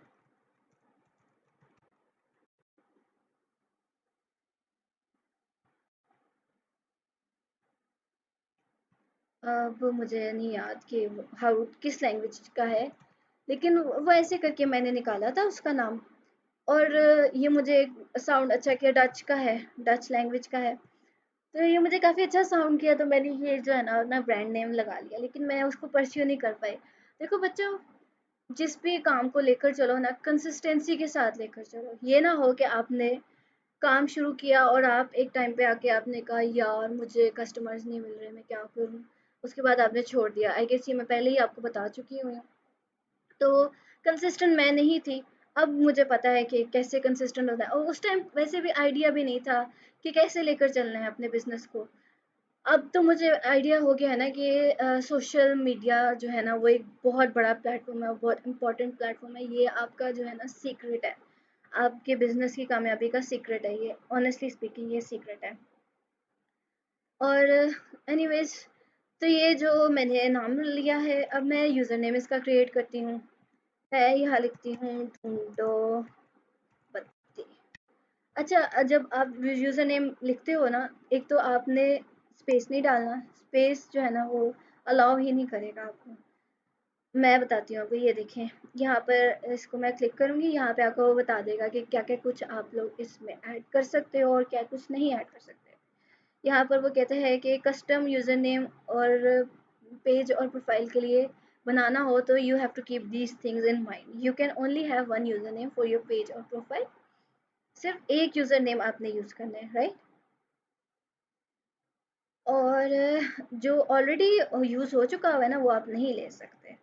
अब मुझे नहीं याद कि हाउ किस लैंग्वेज का है, लेकिन वो ऐसे करके मैंने निकाला था उसका नाम। और ये मुझे साउंड अच्छा किया, डच का है, डच लैंग्वेज का है। तो ये मुझे काफ़ी अच्छा साउंड किया, तो मैंने ये जो है ना अपना ब्रांड नेम लगा लिया, लेकिन मैं उसको परस्यू नहीं कर पाई। देखो बच्चों, जिस भी काम को लेकर चलो ना, कंसिस्टेंसी के साथ लेकर चलो। ये ना हो कि आपने काम शुरू किया और आप एक टाइम पे आके आपने कहा यार मुझे कस्टमर्स नहीं मिल रहे, मैं क्या करूँ। उसके बाद आपने छोड़ दिया। आई गेस ये मैं पहले ही आपको बता चुकी हूँ। तो कंसिस्टेंट मैं नहीं थी। अब मुझे पता है कि कैसे कंसिस्टेंट होता है, और उस टाइम वैसे भी आइडिया भी नहीं था कि कैसे लेकर चलना है अपने बिजनेस को। अब तो मुझे आइडिया हो गया है ना कि सोशल मीडिया जो है ना वो एक बहुत बड़ा प्लेटफॉर्म है, बहुत इंपॉर्टेंट प्लेटफॉर्म है। ये आपका जो है ना सीक्रेट है, आपके बिजनेस की कामयाबी का सीक्रेट है ये, ऑनेस्टली स्पीकिंग ये सीक्रेट है। और एनीवेज, तो ये जो मैंने नाम लिया है, अब मैं यूज़र नेम इसका क्रिएट करती हूँ। मैं यहाँ लिखती हूँ ढूंढो बत्ती। अच्छा, जब आप यूज़र नेम लिखते हो ना, एक तो आपने स्पेस नहीं डालना, स्पेस जो है ना वो अलाउ ही नहीं करेगा आपको। मैं बताती हूँ आपको, ये देखें, यहाँ पर इसको मैं क्लिक करूँगी, यहाँ पे आपको वो बता देगा कि क्या-क्या कुछ आप लोग इसमें ऐड कर सकते हो और क्या कुछ नहीं ऐड कर सकते। यहाँ पर वो कहते हैं कि कस्टम यूज़र नेम और पेज और प्रोफाइल के लिए बनाना हो तो you have to keep these things in mind. You can only have one user name for your page और प्रोफाइल। सिर्फ एक यूज़र नेम आपने यूज़ करना है, राइट। और जो ऑलरेडी यूज़ हो चुका हुआ है ना वो आप नहीं ले सकते।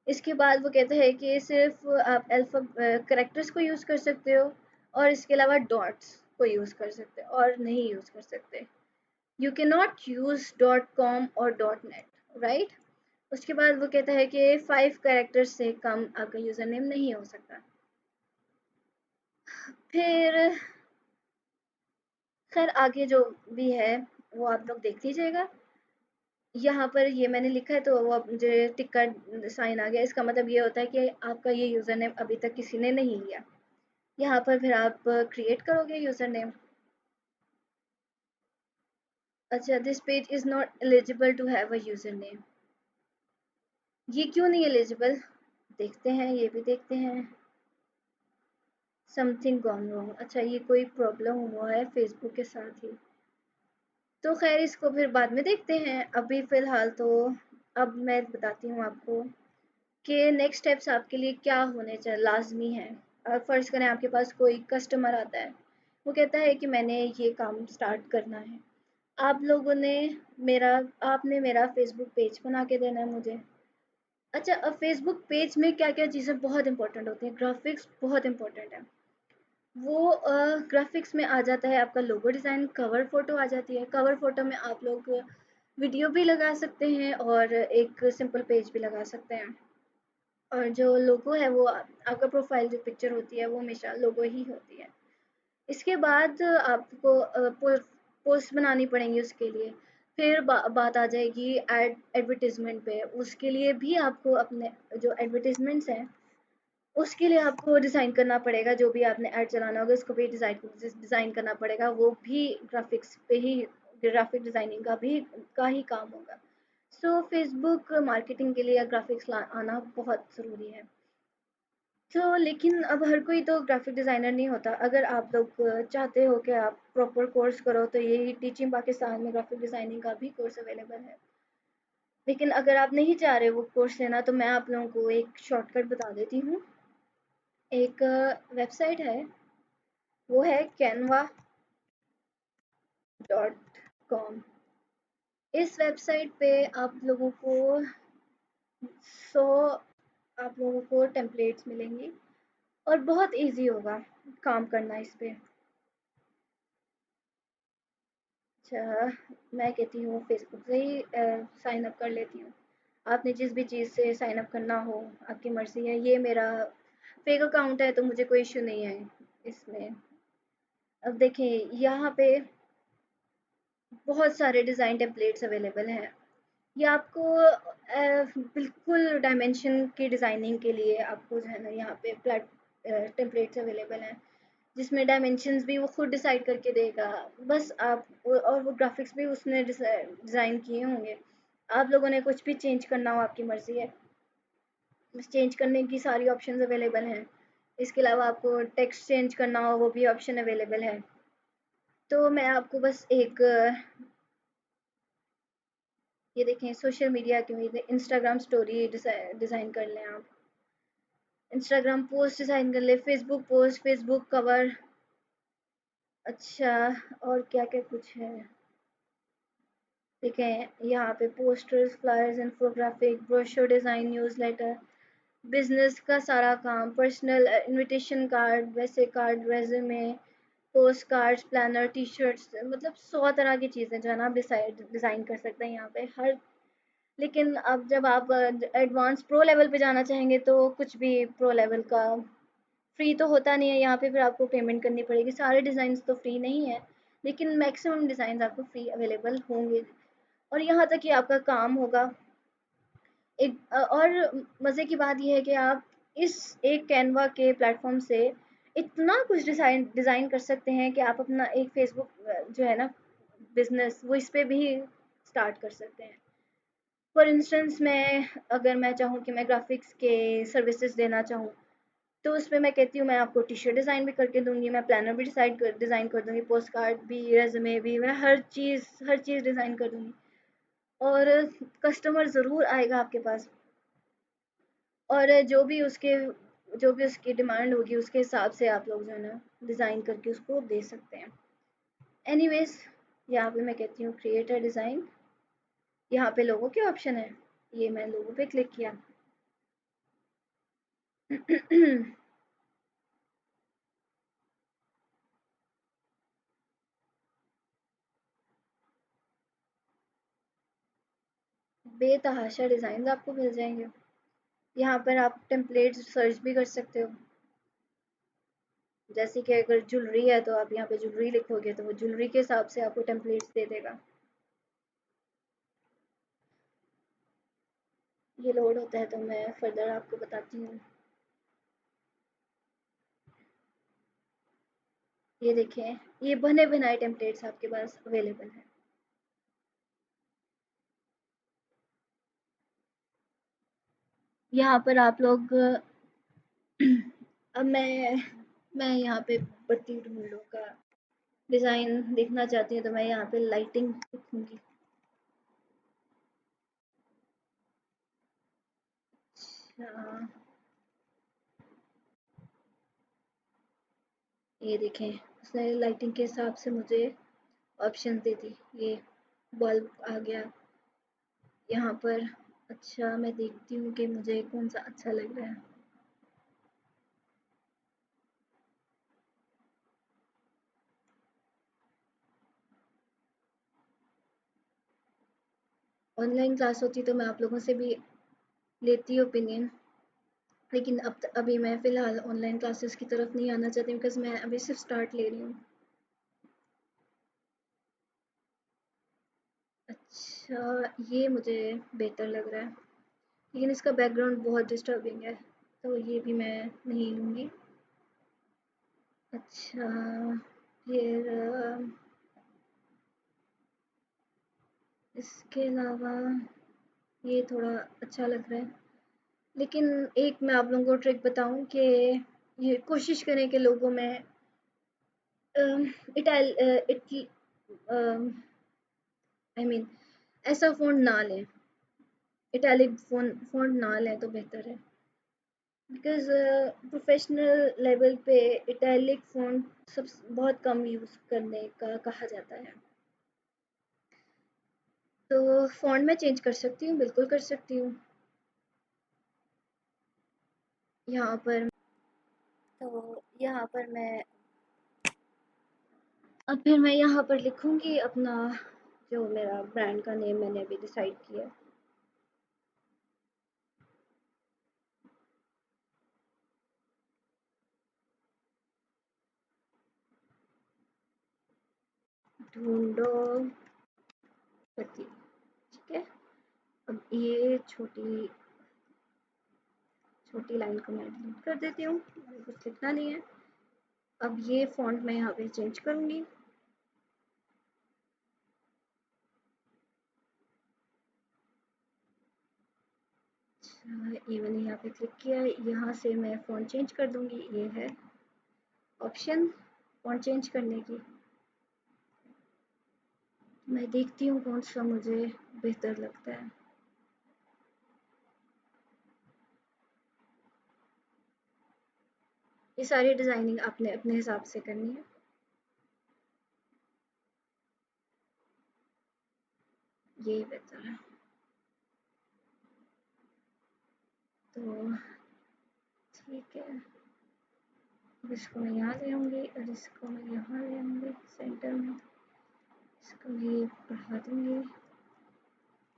इसके बाद वो कहते हैं कि सिर्फ आप अल्फ़ा कैरेक्टर्स को यूज़ कर सकते हो, और इसके अलावा डॉट्स को यूज़ कर सकते हो और नहीं यूज़ कर सकते। You can not use dot com और डॉट नेट, राइट। उसके बाद वो कहता है कि 5 कैरेक्टर्स से कम आपका यूज़र नेम नहीं हो सकता। फिर खैर आगे जो भी है वो आप लोग देख लीजिएगा। यहाँ पर ये मैंने लिखा है तो वो अब मुझे टिक का साइन आ गया, इसका मतलब ये होता है कि आपका ये यूज़र नेम अभी तक किसी ने नहीं लिया। यहाँ पर फिर आप क्रिएट करोगे यूज़र नेम। अच्छा, this page is not eligible to have a user name. ये क्यों नहीं एलिजिबल, देखते हैं, ये भी देखते हैं। समथिंग गॉन रॉन्ग, अच्छा ये कोई प्रॉब्लम हुआ है फेसबुक के साथ ही। तो खैर इसको फिर बाद में देखते हैं, अभी फ़िलहाल तो अब मैं बताती हूँ आपको कि नेक्स्ट स्टेप्स आपके लिए क्या होने चाहिए, लाज़मी हैं। फ़र्ज़ करें आपके पास कोई कस्टमर आता है, वो कहता है कि मैंने ये काम स्टार्ट करना है। आप लोगों ने मेरा आपने मेरा फ़ेसबुक पेज बना के देना है मुझे। अच्छा, अब फ़ेसबुक पेज में क्या-क्या चीज़ें बहुत इम्पोर्टेंट होती हैं, ग्राफ़िक्स बहुत इम्पोर्टेंट है। वो ग्राफ़िक्स में आ जाता है आपका लोगो डिज़ाइन, कवर फ़ोटो आ जाती है। कवर फ़ोटो में आप लोग वीडियो भी लगा सकते हैं और एक सिंपल पेज भी लगा सकते हैं। और जो लोगो है वो आपका प्रोफ़ाइल जो पिक्चर होती है वो हमेशा लोगो ही होती है। इसके बाद आपको पोस्ट बनानी पड़ेंगी उसके लिए। फिर बात आ जाएगी एडवर्टाइज़मेंट पे, उसके लिए भी आपको अपने जो एडवर्टाइज़मेंट्स हैं उसके लिए आपको डिज़ाइन करना पड़ेगा। जो भी आपने ऐड चलाना होगा उसको भी डिज़ाइन करना पड़ेगा, वो भी ग्राफ़िक्स पे ही, ग्राफ़िक डिज़ाइनिंग का ही काम होगा। सो फ़ेसबुक मार्केटिंग के लिए ग्राफ़िक्स आना बहुत ज़रूरी है। तो लेकिन अब हर कोई तो ग्राफ़िक डिज़ाइनर नहीं होता। अगर आप लोग चाहते हो कि आप प्रॉपर कोर्स करो तो यही टीचिंग पाकिस्तान में ग्राफ़िक डिज़ाइनिंग का भी कोर्स अवेलेबल है। लेकिन अगर आप नहीं चाह रहे वो कोर्स लेना तो मैं आप लोगों को एक शॉर्टकट बता देती हूँ। एक वेबसाइट है, वो है canva.com। इस वेबसाइट पे आप लोगों को 100 आप लोगों को टेम्पलेट्स मिलेंगी और बहुत ईज़ी होगा काम करना इस पे। अच्छा, मैं कहती हूँ फ़ेसबुक से ही साइन अप कर लेती हूँ। आपने जिस भी चीज़ से साइन अप करना हो, आपकी मर्ज़ी है। ये मेरा फ़ेक अकाउंट है तो मुझे कोई इश्यू नहीं है इसमें। अब देखिए यहाँ पे बहुत सारे डिज़ाइन टेम्पलेट्स अवेलेबल हैं। ये आपको बिल्कुल डायमेंशन की डिज़ाइनिंग के लिए आपको जो है ना यहाँ पे टेम्पलेट्स अवेलेबल हैं, जिसमें डायमेंशंस भी वो खुद डिसाइड करके देगा। बस आप और वो ग्राफिक्स भी उसने डिज़ाइन किए होंगे। आप लोगों ने कुछ भी चेंज करना हो आपकी मर्ज़ी है। बस चेंज करने की सारी ऑप्शंस अवेलेबल हैं। इसके अलावा आपको टेक्स्ट चेंज करना हो वो भी ऑप्शन अवेलेबल है। तो मैं आपको बस एक ये देखें, सोशल मीडिया की इंस्टाग्राम स्टोरी डिज़ाइन कर लें आप, इंस्टाग्राम पोस्ट डिज़ाइन कर ले, फेसबुक पोस्ट, फेसबुक कवर। अच्छा, और क्या-क्या कुछ है? देखें यहाँ पे posters, flyers, infographic, brochure design, newsletter, business का सारा काम, पर्सनल इनविटेशन कार्ड, वैसे card, resume, post cards, planner, T-shirts, मतलब 100 तरह की चीज़ें जो है ना आप डिज़ाइन कर सकते हैं यहाँ पे हर। लेकिन अब जब आप एडवांस प्रो लेवल पे जाना चाहेंगे तो कुछ भी प्रो लेवल का फ्री तो होता नहीं है यहाँ पे, फिर आपको पेमेंट करनी पड़ेगी। सारे डिज़ाइंस तो फ्री नहीं है, लेकिन मैक्सिमम डिज़ाइंस आपको फ्री अवेलेबल होंगे। और यहाँ तक कि आपका काम होगा एक और मज़े की बात ये है कि आप इस एक कैनवा के प्लेटफॉर्म से इतना कुछ डिज़ाइन कर सकते हैं कि आप अपना एक फेसबुक जो है ना बिजनेस, वो इस पे भी स्टार्ट कर सकते हैं। फॉर इंस्टेंस अगर मैं चाहूँ कि मैं ग्राफिक्स के सर्विसेज देना चाहूँ, तो उसमें मैं कहती हूँ मैं आपको टी शर्ट डिज़ाइन भी करके दूंगी, मैं प्लानर भी डिज़ाइन कर दूंगी, पोस्ट कार्ड भी, रेज्यूमे भी, मैं हर चीज़ डिज़ाइन कर दूंगी। और कस्टमर ज़रूर आएगा आपके पास, और जो भी उसकी डिमांड होगी उसके हिसाब से आप लोग जो है ना डिज़ाइन करके उसको दे सकते हैं। एनीवेज, यहाँ पे मैं कहती हूँ क्रिएट अ डिज़ाइन, यहाँ पे लोगों के ऑप्शन है, ये मैं लोगों पे क्लिक किया। बेतहाशा डिज़ाइन आपको मिल जाएंगे। यहाँ पर आप टेम्पलेट सर्च भी कर सकते हो, जैसे कि अगर ज्वेलरी है तो आप यहाँ पे ज्वेलरी लिखोगे तो वो ज्वेलरी के हिसाब से आपको टेम्पलेट्स दे देगा। ये लोड होता है तो मैं फर्दर आपको बताती हूँ। ये देखें, ये बने बनाए टेम्पलेट्स आपके पास अवेलेबल है। यहाँ पर आप लोग अब मैं यहाँ पे बत्ती ढूंढ का डिज़ाइन देखना चाहती हूँ, तो मैं यहाँ पे लाइटिंग लिखूंगी। अच्छा, ये देखें, उसने लाइटिंग के हिसाब से मुझे ऑप्शन दे दी। ये बल्ब आ गया यहाँ पर। अच्छा, मैं देखती हूँ कि मुझे कौन सा अच्छा लग रहा है। ऑनलाइन क्लास होती तो मैं आप लोगों से भी लेती ओपिनियन, लेकिन अभी मैं फ़िलहाल ऑनलाइन क्लासेस की तरफ नहीं आना चाहती, बिकॉज़ मैं अभी सिर्फ स्टार्ट ले रही हूँ। अच्छा, ये मुझे बेहतर लग रहा है, लेकिन इसका बैकग्राउंड बहुत डिस्टर्बिंग है, तो ये भी मैं नहीं लूँगी। अच्छा, फिर इसके अलावा ये थोड़ा अच्छा लग रहा है, लेकिन एक मैं आप लोगों को ट्रिक बताऊँ कि ये कोशिश करें कि लोगों में अम, इटैल इट आई मीन ऐसा फ़ॉन्ट ना लें, इटैलिक फ़ॉन्ट ना लें तो बेहतर है, बिकॉज़ प्रोफ़ेशनल लेवल पे इटैलिक फ़ॉन्ट सब बहुत कम यूज़ करने का कहा जाता है। तो फ़ॉन्ट मैं चेंज कर सकती हूँ, बिल्कुल कर सकती हूँ। यहाँ पर यहाँ पर मैं अब फिर मैं यहाँ पर लिखूँगी अपना जो मेरा ब्रांड का नेम मैंने अभी डिसाइड किया है। ढूँढो पति, ठीक है? अब ये छोटी छोटी लाइन को मैं डिलीट कर देती हूँ, मुझे कुछ लिखना नहीं है। अब ये फॉन्ट मैं यहाँ पे चेंज करूँगी। अच्छा, ये मैंने यहाँ पे क्लिक किया, यहाँ से मैं फॉन्ट चेंज कर दूँगी। ये है ऑप्शन फॉन्ट चेंज करने की। मैं देखती हूँ कौन सा मुझे बेहतर लगता है। ये सारी डिज़ाइनिंग आपने अपने हिसाब से करनी है। यही बेहतर है। तो ठीक है, अब इसको मैं यहाँ ले आऊँगी और इसको मैं यहाँ ले आऊँगी सेंटर में। इसको मैं ये बढ़ा दूँगी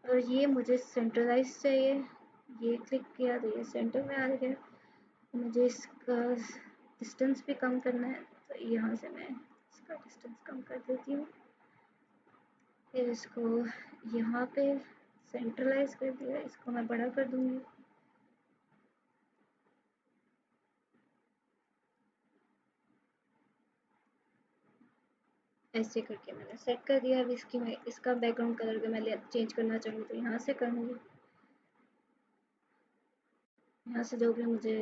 और ये मुझे सेंट्रलाइज चाहिए। ये क्लिक किया तो ये सेंटर में आ गया। मुझे इसका डिस्टेंस भी कम करना है, तो यहाँ से मैं इसका डिस्टेंस कम कर देती हूँ। फिर इसको यहाँ पे सेंट्रलाइज कर दिया, इसको मैं बड़ा कर दूँगी। ऐसे करके मैंने सेट कर दिया। अब इसकी मैं इसका बैकग्राउंड कलर का मैं चेंज करना चाहूँगी तो यहाँ से करूँगी। यहाँ से जो भी मुझे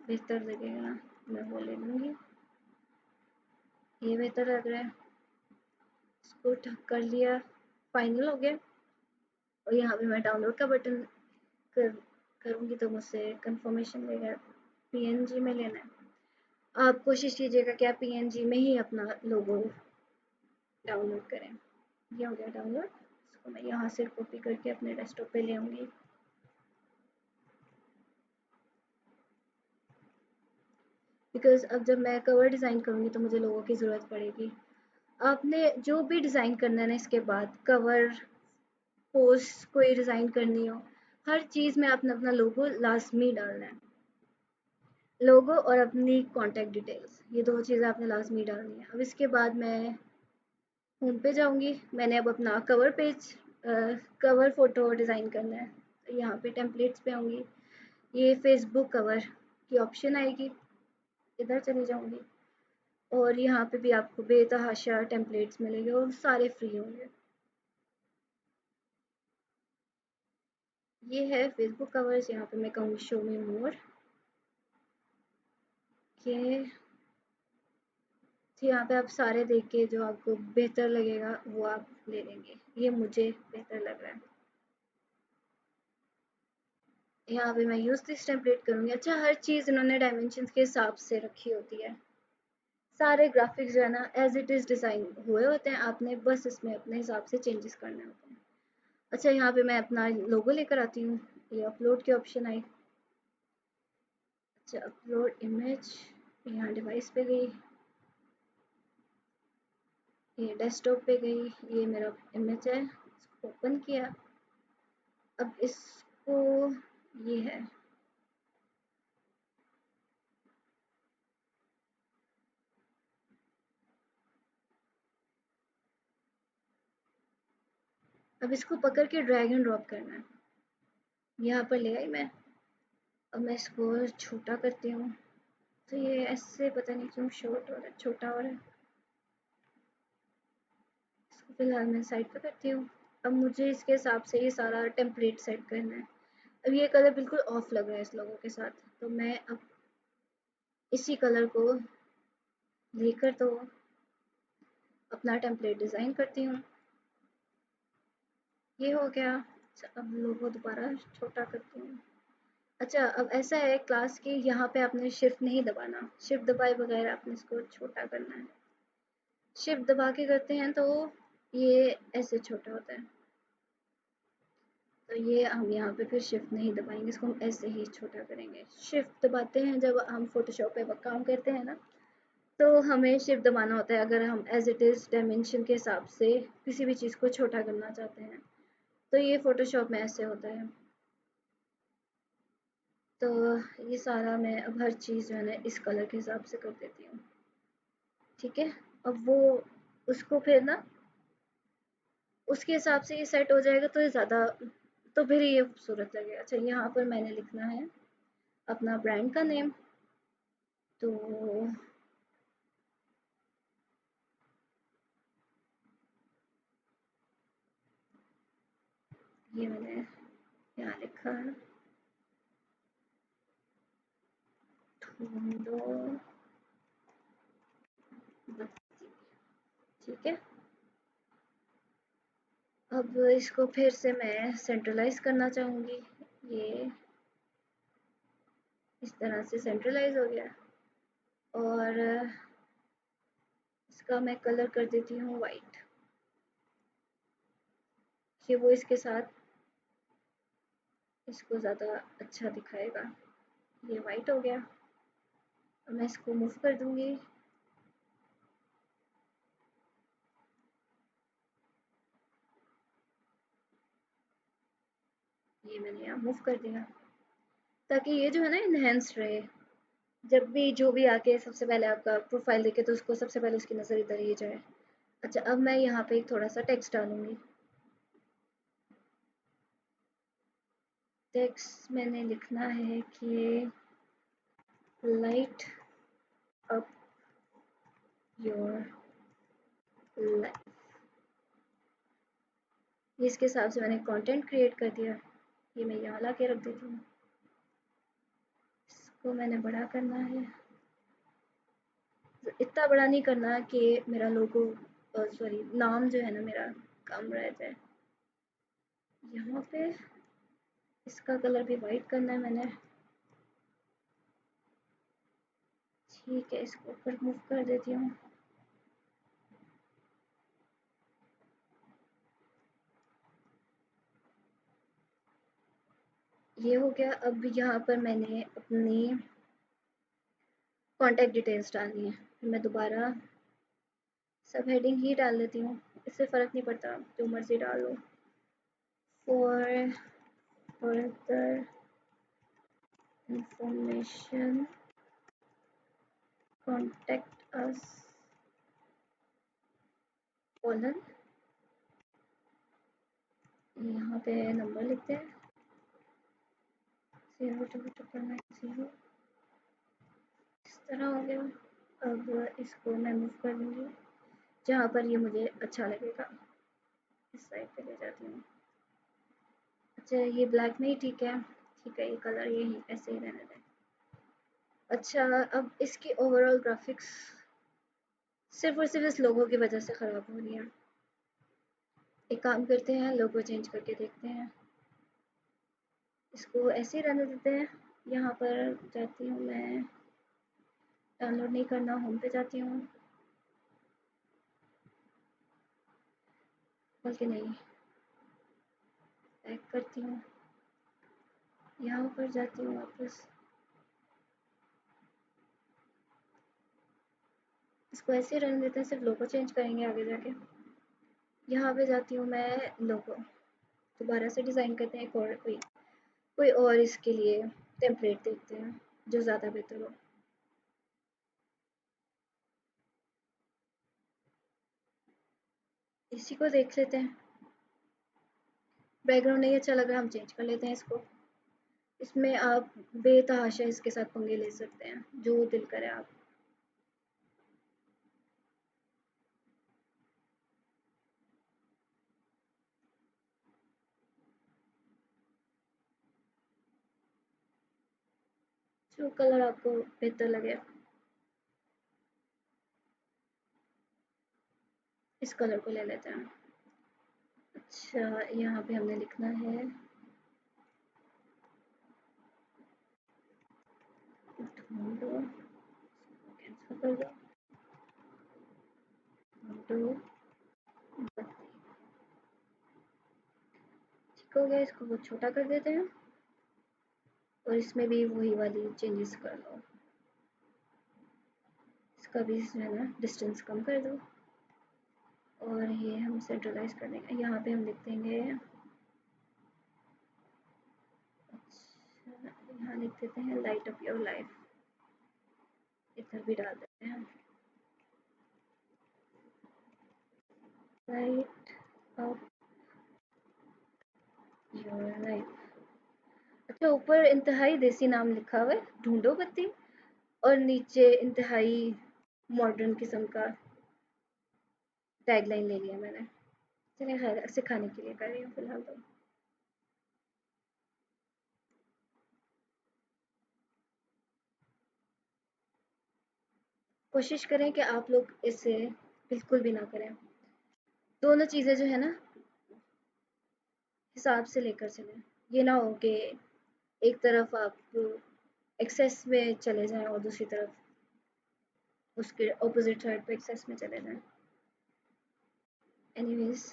बेहतर लगेगा मैं वो ले लूँगी। ये बेहतर लग रहा है, इसको ठक कर लिया, फाइनल हो गया। और यहाँ पे मैं डाउनलोड का बटन कर करूँगी तो मुझसे कंफर्मेशन लेगा पीएनजी में लेना है। आप कोशिश कीजिएगा कि आप पीएनजी में ही अपना लोगो डाउनलोड करें। ये हो गया डाउनलोड। इसको मैं यहाँ से कॉपी करके अपने डेस्कटॉप पे ले आऊँगी। बिकॉज़ अब जब मैं कवर डिज़ाइन करूँगी तो मुझे लोगों की ज़रूरत पड़ेगी। आपने जो भी डिज़ाइन करना है ना, इसके बाद कवर, पोस्ट कोई डिज़ाइन करनी हो, हर चीज़ में आपने अपना लोगो लाज़मी डालना है। लोगो और अपनी कॉन्टैक्ट डिटेल्स, ये 2 चीज़ें आपने लाज़मी डालनी है। अब इसके बाद मैं होम पे जाऊँगी। मैंने अब अपना cover page cover photo design करना है। तो यहाँ पे टेम्पलेट्स पे आऊँगी। ये फ़ेसबुक कवर की ऑप्शन आएगी, इधर चली जाऊँगी और यहाँ पे भी आपको बेतहाशा टेम्पलेट्स मिलेंगे और सारे फ्री होंगे। ये है फ़ेसबुक कवर्स, यहाँ पे मैं कहूँगी शो मी मोर। ये तो यहाँ पे आप सारे देख के जो आपको बेहतर लगेगा वो आप ले लेंगे। ये मुझे बेहतर लग रहा है। यहाँ पे मैं यूज़ दिस टेम्पलेट करूँगी। अच्छा, हर चीज़ इन्होंने डायमेंशंस के हिसाब से रखी होती है। सारे ग्राफिक्स जो है ना एज इट इज़ डिज़ाइन हुए होते हैं, आपने बस इसमें अपने हिसाब से चेंजेस करने होते हैं। अच्छा, यहाँ पे मैं अपना लोगो लेकर आती हूँ। ये अपलोड की ऑप्शन आई। अच्छा, अपलोड इमेज, यहाँ डिवाइस पे गई, ये डेस्कटॉप पे गई, ये मेरा इमेज है, इसको ओपन किया। अब इसको ये है, अब इसको पकड़ के ड्रैग एंड ड्रॉप करना है। यहाँ पर ले आई मैं। अब मैं इसको छोटा करती हूँ तो ये ऐसे पता नहीं क्यों शॉर्ट हो रहा है, छोटा हो रहा है। इसको फिलहाल मैं साइड पे करती हूँ। अब मुझे इसके हिसाब से ये सारा टेम्पलेट सेट करना है। अब ये कलर बिल्कुल ऑफ लग रहा है इस लोगों के साथ, तो मैं अब इसी कलर को लेकर तो अपना टेम्पलेट डिज़ाइन करती हूँ। ये हो गया। अच्छा, अब लोगो दोबारा छोटा करती हूँ। अच्छा, अब ऐसा है क्लास कि यहाँ पे आपने शिफ्ट नहीं दबाना, शिफ्ट दबाए बगैर आपने इसको छोटा करना है। शिफ्ट दबा के करते हैं तो ये ऐसे छोटा होता है, तो ये हम यहाँ पे फिर शिफ्ट नहीं दबाएंगे, इसको हम ऐसे ही छोटा करेंगे। शिफ्ट दबाते हैं जब हम फोटोशॉप पे काम करते हैं ना, तो हमें शिफ्ट दबाना होता है अगर हम एज इट इज़ डायमेंशन के हिसाब से किसी भी चीज़ को छोटा करना चाहते हैं। तो ये फोटोशॉप में ऐसे होता है। तो ये सारा मैं अब हर चीज़ जो है ना इस कलर के हिसाब से कर देती हूँ। ठीक है, अब वो उसको फिर ना उसके हिसाब से ये सेट हो जाएगा तो ये ज़्यादा, तो फिर ये खूबसूरत लगेगा। अच्छा, यहाँ पर मैंने लिखना है अपना ब्रांड का नेम। तो ये मैंने यहाँ लिखा है ढूंढो बत्ती। ठीक है, अब इसको फिर से मैं सेंट्रलाइज करना चाहूँगी। ये इस तरह से सेंट्रलाइज हो गया, और इसका मैं कलर कर देती हूँ वाइट, कि वो इसके साथ इसको ज़्यादा अच्छा दिखाएगा। ये वाइट हो गया, और मैं इसको मूव कर दूँगी। ये मैंने यहाँ मूव कर दिया, ताकि ये जो है ना इनहेंस्ड रहे। जब भी जो भी आके सबसे पहले आपका प्रोफाइल देखे तो उसको सबसे पहले उसकी नज़र इधर ही जाए। अच्छा, अब मैं यहाँ पे एक थोड़ा सा टेक्स्ट डालूँगी। टेक्स्ट मैंने लिखना है कि लाइट अप योर लाइफ। इसके हिसाब से मैंने कंटेंट क्रिएट कर दिया। ये मैं यहाँ ला के रख देती हूँ। इसको मैंने बड़ा करना है, इतना बड़ा नहीं करना कि मेरा लोगो सॉरी नाम जो है ना मेरा कम रह जाए। यहाँ पे इसका कलर भी वाइट करना है मैंने। ठीक है, इसको ऊपर मूव कर देती हूँ। ये हो गया। अब यहाँ पर मैंने अपनी कॉन्टैक्ट डिटेल्स डालनी है। फिर मैं दोबारा सब हेडिंग ही डाल देती हूँ, इससे फ़र्क नहीं पड़ता, जो मर्ज़ी डाल लो। For further information contact us colon, यहाँ पे नंबर लिखते हैं 02299 इस तरह हो गया। अब इसको मैं मूव कर दूँगी जहाँ पर ये मुझे अच्छा लगेगा। इस साइड पे ले जाती हूँ। अच्छा, ये ब्लैक में ही ठीक है। ठीक है, ये कलर यही ऐसे ही रहने दें। अच्छा, अब इसकी ओवरऑल ग्राफिक्स सिर्फ और सिर्फ इस लोगो की वजह से ख़राब हो रही है। एक काम करते हैं, लोगो चेंज करके देखते हैं। इसको ऐसे ही रहने देते हैं। यहाँ पर जाती हूँ मैं, डाउनलोड नहीं करना, होम पे जाती हूँ, बल्कि नहीं, बैक करती हूँ, यहाँ पर जाती हूँ वापस। इसको ऐसे ही रहने देते हैं, सिर्फ लोगो चेंज करेंगे आगे जाके। यहाँ पे जाती हूँ मैं, लोगो दोबारा से डिज़ाइन करते हैं, एक और कोई कोई और इसके लिए टेम्पलेट देखते हैं जो ज़्यादा बेहतर हो। इसी को देख लेते हैं। बैकग्राउंड नहीं अच्छा लग रहा, हम चेंज कर लेते हैं इसको। इसमें आप बेतहाशा इसके साथ पंगे ले सकते हैं, जो दिल करे आप। जो कलर आपको बेहतर लगे, इस कलर को ले लेते हैं। अच्छा, यहाँ पे हमने लिखना है ढूंढो, कैंसिल कर दो, ढूंढो बत्ती। ठीक हो गया, इसको बहुत छोटा कर देते हैं, और इसमें भी वही वाली चेंजेस कर लो। इसका भी जो है ना डिस्टेंस कम कर दो, और ये हम सेंट्रलाइज कर देंगे। यहाँ पे हम लिख देंगे, अच्छा यहाँ लिख देते हैं लाइट अप योर लाइफ। इधर भी डाल देते हैं लाइट अप राइट। अच्छा, ऊपर इंतहाई देसी नाम लिखा हुआ है, ढूंढो बत्ती, और नीचे इंतहाई मॉडर्न किस्म का टैगलाइन ले लिया मैंने। चलिए खैर, सिखाने के लिए कर रही हूँ फिलहाल तो। कोशिश करें कि आप लोग इसे बिल्कुल भी ना करें। दोनों चीज़ें जो है ना, हिसाब से लेकर चलें। ये ना हो कि एक तरफ आप एक्सेस में चले जाएं और दूसरी तरफ उसके ऑपोजिट साइड पे एक्सेस में चले जाएं। एनीवेज,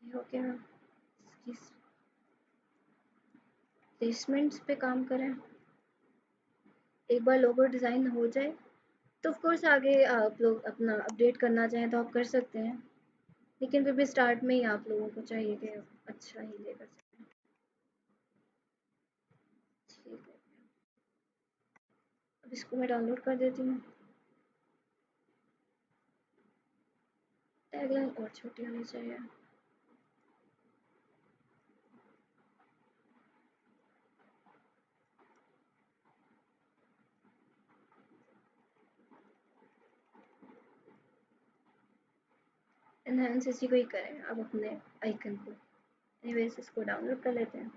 ये हो गया। इसकी प्लेसमेंट्स पे काम करें। एक बार लोगो डिज़ाइन हो जाए तो ऑफ कोर्स आगे आप लोग अपना अपडेट करना चाहें तो आप कर सकते हैं, लेकिन फिर भी स्टार्ट में ही आप लोगों को चाहिए कि अच्छा ही लेकर चलें। ठीक है, अब इसको मैं डाउनलोड कर देती हूँ। टैगलाइन और छोटी होनी चाहिए। एनहांस इसी को ही करें अब अपने आइकन को। एनीवेज, इसको डाउनलोड कर लेते हैं।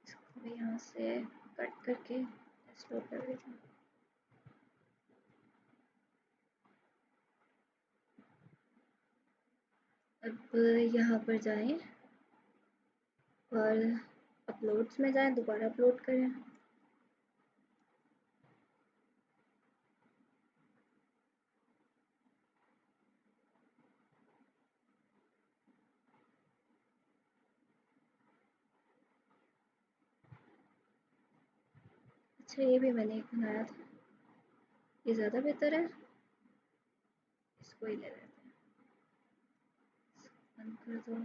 इसको भी यहाँ से कट करके एक्सप्लोर कर देते हैं। अब यहाँ पर जाएं और अपलोड्स में जाएं, दोबारा अपलोड करें। अच्छा, ये भी मैंने एक बनाया था, ये ज़्यादा बेहतर है, इसको ही ले लेते हैं। बंद कर दो।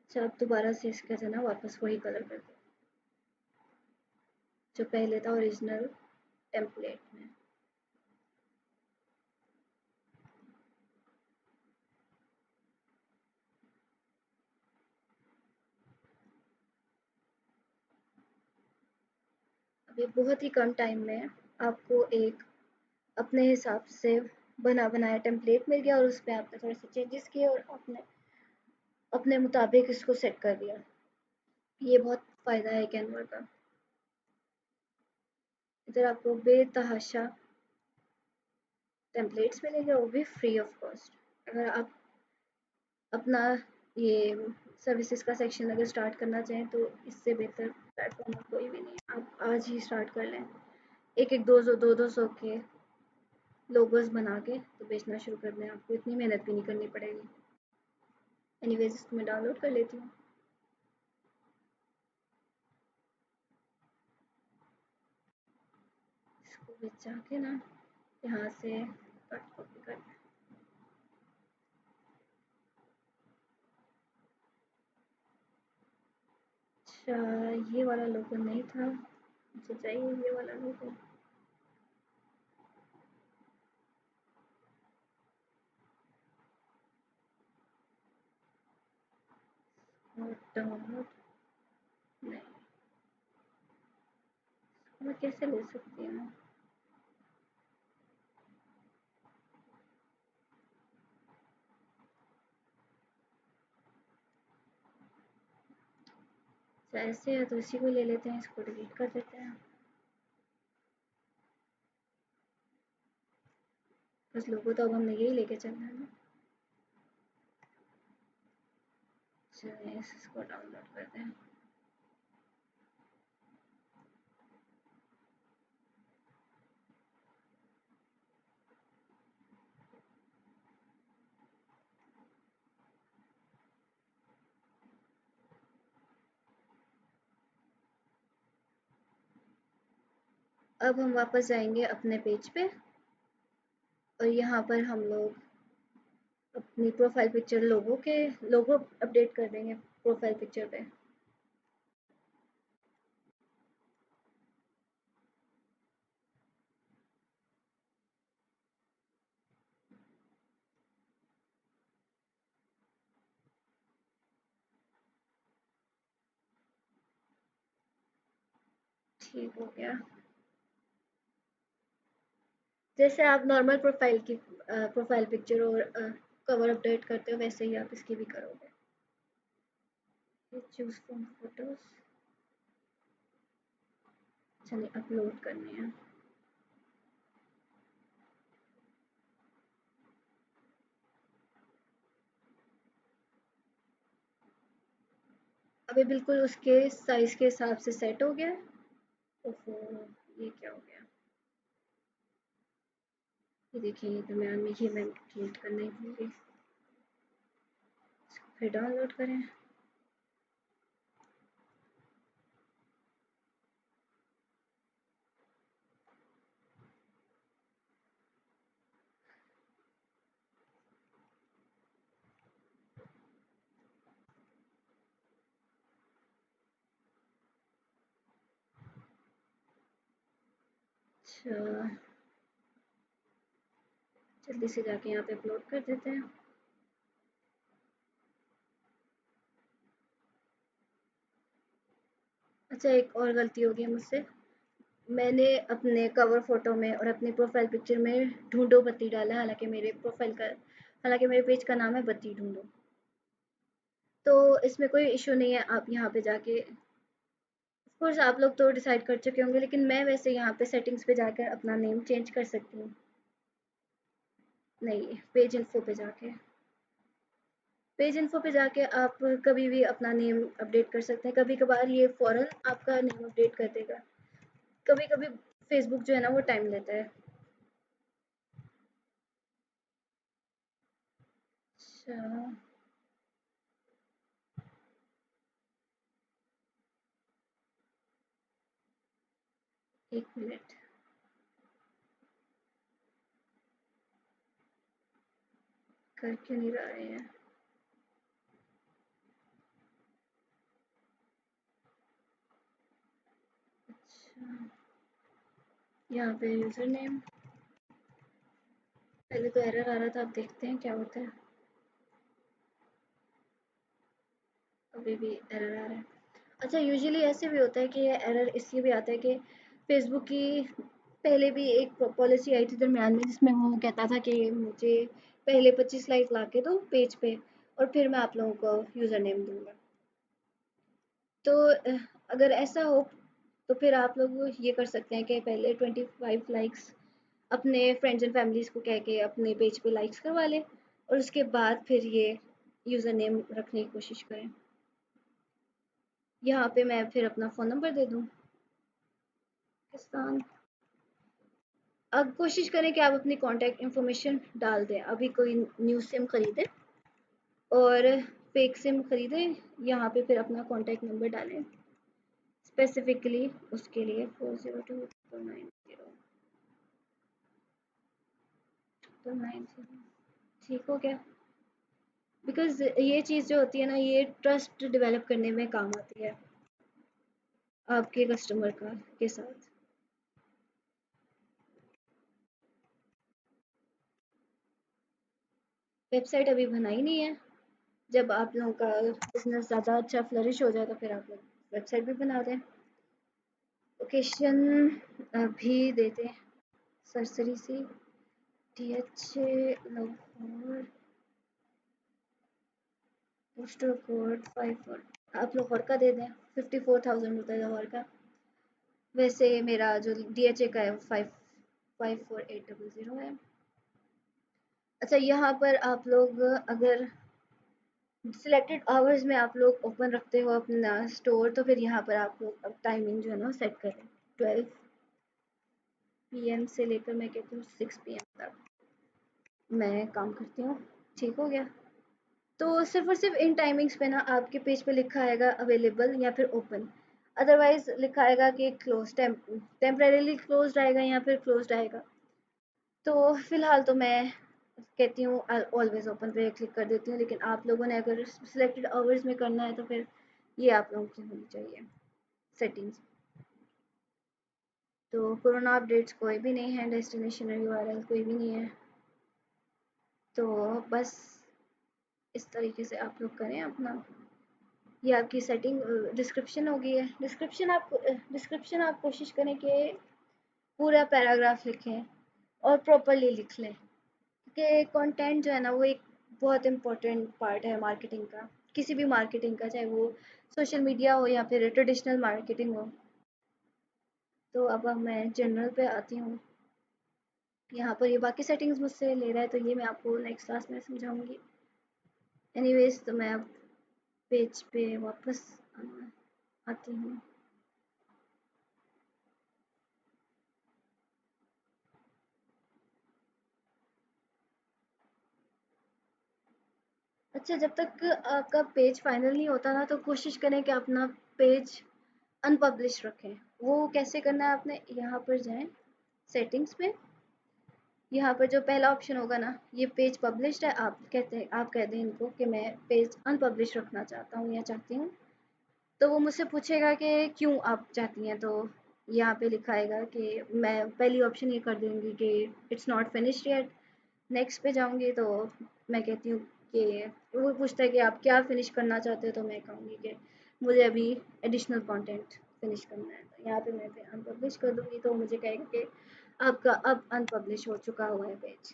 अच्छा, अब दोबारा से इसका जो है ना वापस वही कलर कर दो जो पहले था ओरिजिनल टेम्पलेट में। अब ये बहुत ही कम टाइम में आपको एक अपने हिसाब से बना बनाया टेम्पलेट मिल गया और उस पर आपने थोड़े से चेंजेस किए और अपने अपने मुताबिक इसको सेट कर दिया। ये बहुत फ़ायदा है कैनवा का। इधर आपको बेतहाशा टेम्पलेट्स मिलेंगे, वो भी फ्री ऑफ कॉस्ट। अगर आप अपना ये सर्विसेज का सेक्शन अगर स्टार्ट करना चाहें तो इससे बेहतर प्लेटफॉर्म और कोई भी नहीं है। आप आज ही स्टार्ट कर लें, एक एक दो सौ के लोगोस बना के तो बेचना शुरू कर दें। आपको इतनी मेहनत भी नहीं करनी पड़ेगी। एनीवेज, इसको मैं डाउनलोड कर लेती हूँ। इसको बचा के ना यहाँ से कट कॉपी कर। अच्छा, ये वाला लोगो नहीं था, मुझे चाहिए ये वाला लोगो। और डाउनलोड नहीं, मैं कैसे ले सकती हूँ? अच्छा, ऐसे है तो इसी को ले लेते हैं, इसको डिलीट कर देते हैं। बस लोगो तो अब हमने यही लेके चलना है ना। चलिए, इसको डाउनलोड करते हैं। अब हम वापस जाएंगे अपने पेज पे और यहाँ पर हम लोग अपनी प्रोफाइल पिक्चर लोगो अपडेट कर देंगे प्रोफाइल पिक्चर पे। ठीक हो गया। जैसे आप नॉर्मल प्रोफाइल की प्रोफाइल पिक्चर और कवर अपडेट करते हो वैसे ही आप इसकी भी करोगे। चूज फ्रॉम फोटोज, चलिए अपलोड करने हैं। अभी बिल्कुल उसके साइज के हिसाब से सेट हो गया है। ओहो, ये क्या हो गया? ये देखिए, ये दरम्यान में ये मैं डिलीट करना ही भूल गई। फिर डाउनलोड करें। अच्छा, जल्दी से जाके यहाँ पे अपलोड कर देते हैं। अच्छा, एक और गलती हो गई मुझसे। मैंने अपने कवर फोटो में और अपनी प्रोफाइल पिक्चर में ढूंढो बत्ती डाला, हालांकि मेरे पेज का नाम है बत्ती ढूंढो। तो इसमें कोई इशू नहीं है, आप यहाँ पे जाके कोर्स आप लोग तो डिसाइड कर चुके होंगे, लेकिन मैं वैसे यहाँ पे सेटिंग्स पे जाकर अपना नेम चेंज कर सकती हूँ। नहीं, पेज इन्फो पे जाके आप कभी भी अपना नेम अपडेट कर सकते हैं। कभी कभार ये फॉरन आपका नेम अपडेट कर देगा, कभी कभी फेसबुक जो है ना वो टाइम लेता है। अच्छा, 1 मिनट। कर क्यों नहीं रहा है? अच्छा, यहाँ पे यूजर नेम, पहले तो एरर आ रहा था, अब देखते हैं क्या होता है। अभी भी एरर आ रहा है। अच्छा, यूजुअली ऐसे भी होता है कि ये एरर इसलिए भी आता है कि फेसबुक की पहले भी एक पॉलिसी आई थी दरमियान में, जिसमें वो कहता था कि मुझे पहले 25 लाइक ला के दो पेज पे और फिर मैं आप लोगों को यूज़र नेम दूंगा। तो अगर ऐसा हो तो फिर आप लोग ये कर सकते हैं कि पहले 25 लाइक्स अपने फ्रेंड्स एंड फैमिलीज को कह के अपने पेज पे लाइक्स करवा लें और उसके बाद फिर ये यूज़र नेम रखने की कोशिश करें। यहाँ पे मैं फिर अपना फ़ोन नंबर दे दूँ, पाकिस्तान। अब कोशिश करें कि आप अपनी कॉन्टैक्ट इन्फॉर्मेशन डाल दें। अभी कोई न्यू सिम खरीदे और फेक सिम खरीदे, यहाँ पे फिर अपना कॉन्टैक्ट नंबर डालें स्पेसिफिकली उसके लिए 402290। ठीक हो गया। बिकॉज ये चीज़ जो होती है ना, ये ट्रस्ट डेवलप करने में काम आती है आपके कस्टमर का के साथ। वेबसाइट अभी बनाई नहीं है। जब आप लोगों का बिजनेस ज़्यादा अच्छा फ्लरिश हो जाए तो फिर आप लोग वेबसाइट भी बना दें। लोकेशन अभी देते हैं सरसरी सी, DH लाहौर, पोस्टल कोड 54। आप लाहौर का दे दें, 54,000 होता है लाहौर का। वैसे मेरा जो DHA का है वो 554,800 है। अच्छा, यहाँ पर आप लोग अगर सिलेक्टेड आवर्स में आप लोग ओपन रखते हो अपना स्टोर, तो फिर यहाँ पर आप लोग अब टाइमिंग जो है ना सेट करें। 12 PM से लेकर मैं कहती हूँ 6 PM तक मैं काम करती हूँ। ठीक हो गया। तो सिर्फ और सिर्फ इन टाइमिंग्स पे ना आपके पेज पे लिखा आएगा अवेलेबल या फिर ओपन, अदरवाइज लिखा आएगा कि क्लोज, टेम्परेरीली क्लोज आएगा या फिर क्लोज आएगा। तो फिलहाल तो मैं कहती हूँ ऑलवेज ओपन पे क्लिक कर देती हूँ, लेकिन आप लोगों ने अगर सिलेक्टेड आवर्स में करना है तो फिर ये आप लोगों की होनी चाहिए सेटिंग्स। तो कोरोना अपडेट्स कोई भी नहीं है, डेस्टिनेशन यूआरएल कोई भी नहीं है। तो बस इस तरीके से आप लोग करें अपना। ये आपकी सेटिंग डिस्क्रिप्शन हो गई है। डिस्क्रिप्शन आप कोशिश करें कि पूरा पैराग्राफ लिखें और प्रॉपरली लिख लें, क्योंकि कंटेंट जो है ना वो एक बहुत इम्पोर्टेंट पार्ट है मार्केटिंग का, किसी भी मार्केटिंग का, चाहे वो सोशल मीडिया हो या फिर ट्रेडिशनल मार्केटिंग हो। तो अब मैं जनरल पे आती हूँ। यहाँ पर ये बाकी सेटिंग्स मुझसे ले रहा है, तो ये मैं आपको नेक्स्ट क्लास में समझाऊंगी। एनीवेज, तो मैं अब पेज पे वापस आती हूँ। अच्छा, जब तक आपका पेज फाइनल नहीं होता ना, तो कोशिश करें कि अपना पेज अनपब्लिश रखें। वो कैसे करना है, आपने यहाँ पर जाएं सेटिंग्स में। यहाँ पर जो पहला ऑप्शन होगा ना, ये पेज पब्लिश्ड है, आप कहते हैं इनको कि मैं पेज अनपब्लिश रखना चाहता हूँ या चाहती हूँ। तो वो मुझसे पूछेगा कि क्यों आप चाहती हैं। तो यहाँ पे लिखा आएगा कि मैं पहली ऑप्शन ये कर दूँगी कि it's not finished yet. Next पे जाऊँगी तो मैं कहती हूँ कि वो पूछता है कि आप क्या फ़िनिश करना चाहते हो, तो मैं कहूँगी कि मुझे अभी एडिशनल कंटेंट फ़िनिश करना है। तो यहाँ पे मैं फिर अनपब्लिश कर दूँगी, तो मुझे कहेगा कि आपका अब अनपब्लिश हो चुका हुआ है पेज।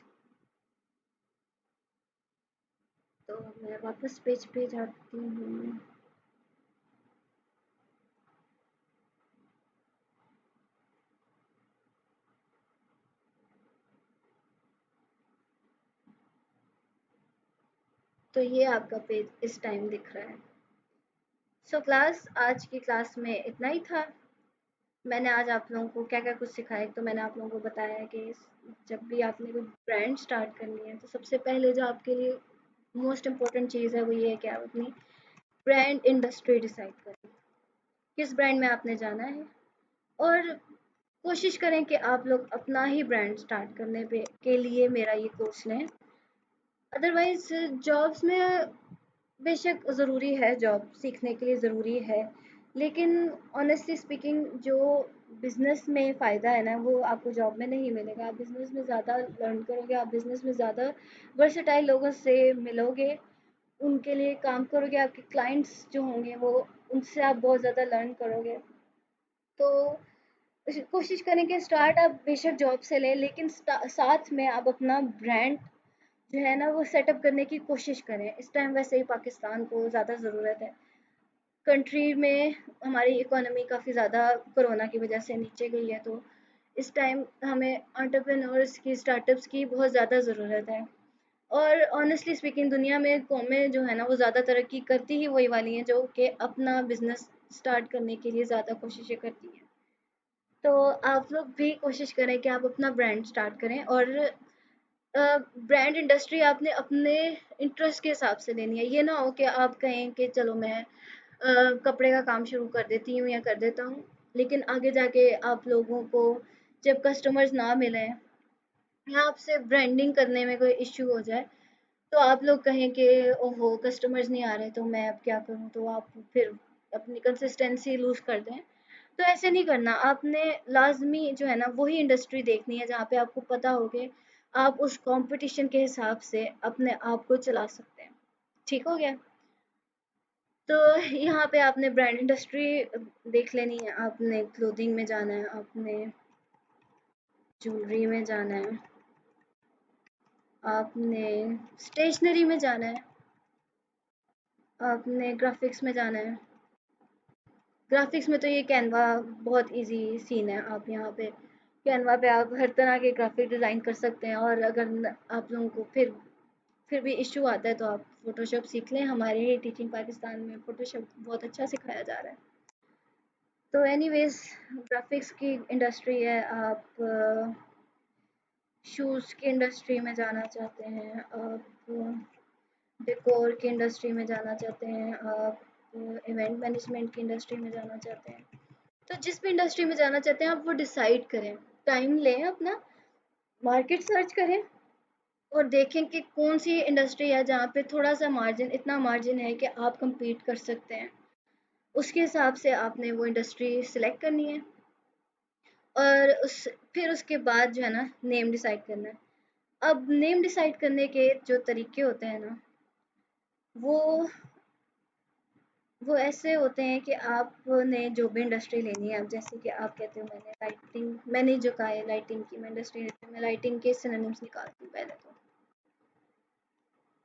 तो मैं वापस पेज पे जाती हूँ। तो ये आपका पेज इस टाइम दिख रहा है। सो क्लास, आज की क्लास में इतना ही था। मैंने आज आप लोगों को क्या क्या कुछ सिखाया। तो मैंने आप लोगों को बताया कि जब भी आपने कोई ब्रांड स्टार्ट करनी है, तो सबसे पहले जो आपके लिए मोस्ट इम्पोर्टेंट चीज़ है वो ये है कि आप अपनी ब्रांड इंडस्ट्री डिसाइड करें, किस ब्रांड में आपने जाना है। और कोशिश करें कि आप लोग अपना ही ब्रांड स्टार्ट करने पे के लिए मेरा ये कोर्स लें। अदरवाइज जॉब्स में बेशक ज़रूरी है, जॉब सीखने के लिए ज़रूरी है, लेकिन ऑनेस्टली स्पीकिंग जो बिज़नेस में फ़ायदा है ना, वो आपको जॉब में नहीं मिलेगा। आप बिज़नेस में ज़्यादा लर्न करोगे, आप बिज़नेस में ज़्यादा वर्सेटाइल लोगों से मिलोगे, उनके लिए काम करोगे, आपके क्लाइंट्स जो होंगे वो उनसे आप बहुत ज़्यादा लर्न करोगे। तो कोशिश करें कि स्टार्ट आप बेशक जॉब से लें, लेकिन साथ में आप अपना ब्रांड जो है ना वो सेटअप करने की कोशिश करें। इस टाइम वैसे ही पाकिस्तान को ज़्यादा ज़रूरत है। कंट्री में हमारी इकोनॉमी काफ़ी ज़्यादा कोरोना की वजह से नीचे गई है, तो इस टाइम हमें एंटरप्रेन्योर्स की, स्टार्टअप्स की बहुत ज़्यादा ज़रूरत है। और ऑनेस्टली स्पीकिंग दुनिया में कौमें जो है ना वो ज़्यादा तरक्की करती ही वही वाली हैं जो कि अपना बिजनेस स्टार्ट करने के लिए ज़्यादा कोशिशें करती हैं। तो आप लोग भी कोशिश करें कि आप अपना ब्रांड स्टार्ट करें, और ब्रांड इंडस्ट्री आपने अपने इंटरेस्ट के हिसाब से लेनी है। ये ना हो कि आप कहें कि चलो मैं कपड़े का काम शुरू कर देती हूँ या कर देता हूँ, लेकिन आगे जाके आप लोगों को जब कस्टमर्स ना मिलें या आपसे ब्रांडिंग करने में कोई इश्यू हो जाए, तो आप लोग कहें कि ओहो कस्टमर्स नहीं आ रहे, तो मैं अब क्या करूँ, तो आप फिर अपनी कंसिस्टेंसी लूज़ कर दें। तो ऐसे नहीं करना। आपने लाज़मी जो है ना वही इंडस्ट्री देखनी है जहाँ पे आपको पता हो कि आप उस कॉम्पिटिशन के हिसाब से अपने आप को चला सकते हैं। ठीक हो गया? तो यहाँ पे आपने ब्रांड इंडस्ट्री देख लेनी है, आपने क्लोथिंग में जाना है, आपने ज्वेलरी में जाना है, आपने स्टेशनरी में जाना है, आपने ग्राफ़िक्स में जाना है। ग्राफ़िक्स में तो ये कैनवा बहुत ईज़ी सीन है। आप यहाँ पे कैनवा पे आप हर तरह के ग्राफ़िक डिज़ाइन कर सकते हैं, और अगर आप लोगों को फिर भी इश्यू आता है तो आप फ़ोटोशॉप सीख लें। हमारे ही टीचिंग पाकिस्तान में फ़ोटोशॉप बहुत अच्छा सिखाया जा रहा है। तो एनीवेज़, ग्राफ़िक्स की इंडस्ट्री है। आप शूज़ की इंडस्ट्री में जाना चाहते हैं, आप डेकोर की इंडस्ट्री में जाना चाहते हैं, आप इवेंट मैनेजमेंट की इंडस्ट्री में जाना चाहते हैं। तो जिस भी इंडस्ट्री में जाना चाहते हैं आप वो डिसाइड करें, टाइम लें अपना, मार्केट सर्च करें, और देखें कि कौन सी इंडस्ट्री है जहाँ पे थोड़ा सा मार्जिन, इतना मार्जिन है कि आप compete कर सकते हैं। उसके हिसाब से आपने वो इंडस्ट्री सिलेक्ट करनी है। और फिर उसके बाद जो है ना नेम डिसाइड करना है। अब नेम डिसाइड करने के जो तरीके होते हैं ना, वो वो ऐसे होते हैं कि आपने जो भी इंडस्ट्री लेनी है, अब जैसे कि आप कहते हो मैंने राइटिंग, मैंने जो कहा है राइटिंग की मैं इंडस्ट्री लेती हूँ, मैं राइटिंग के सिनोनिम्स निकालती हूँ पहले तो।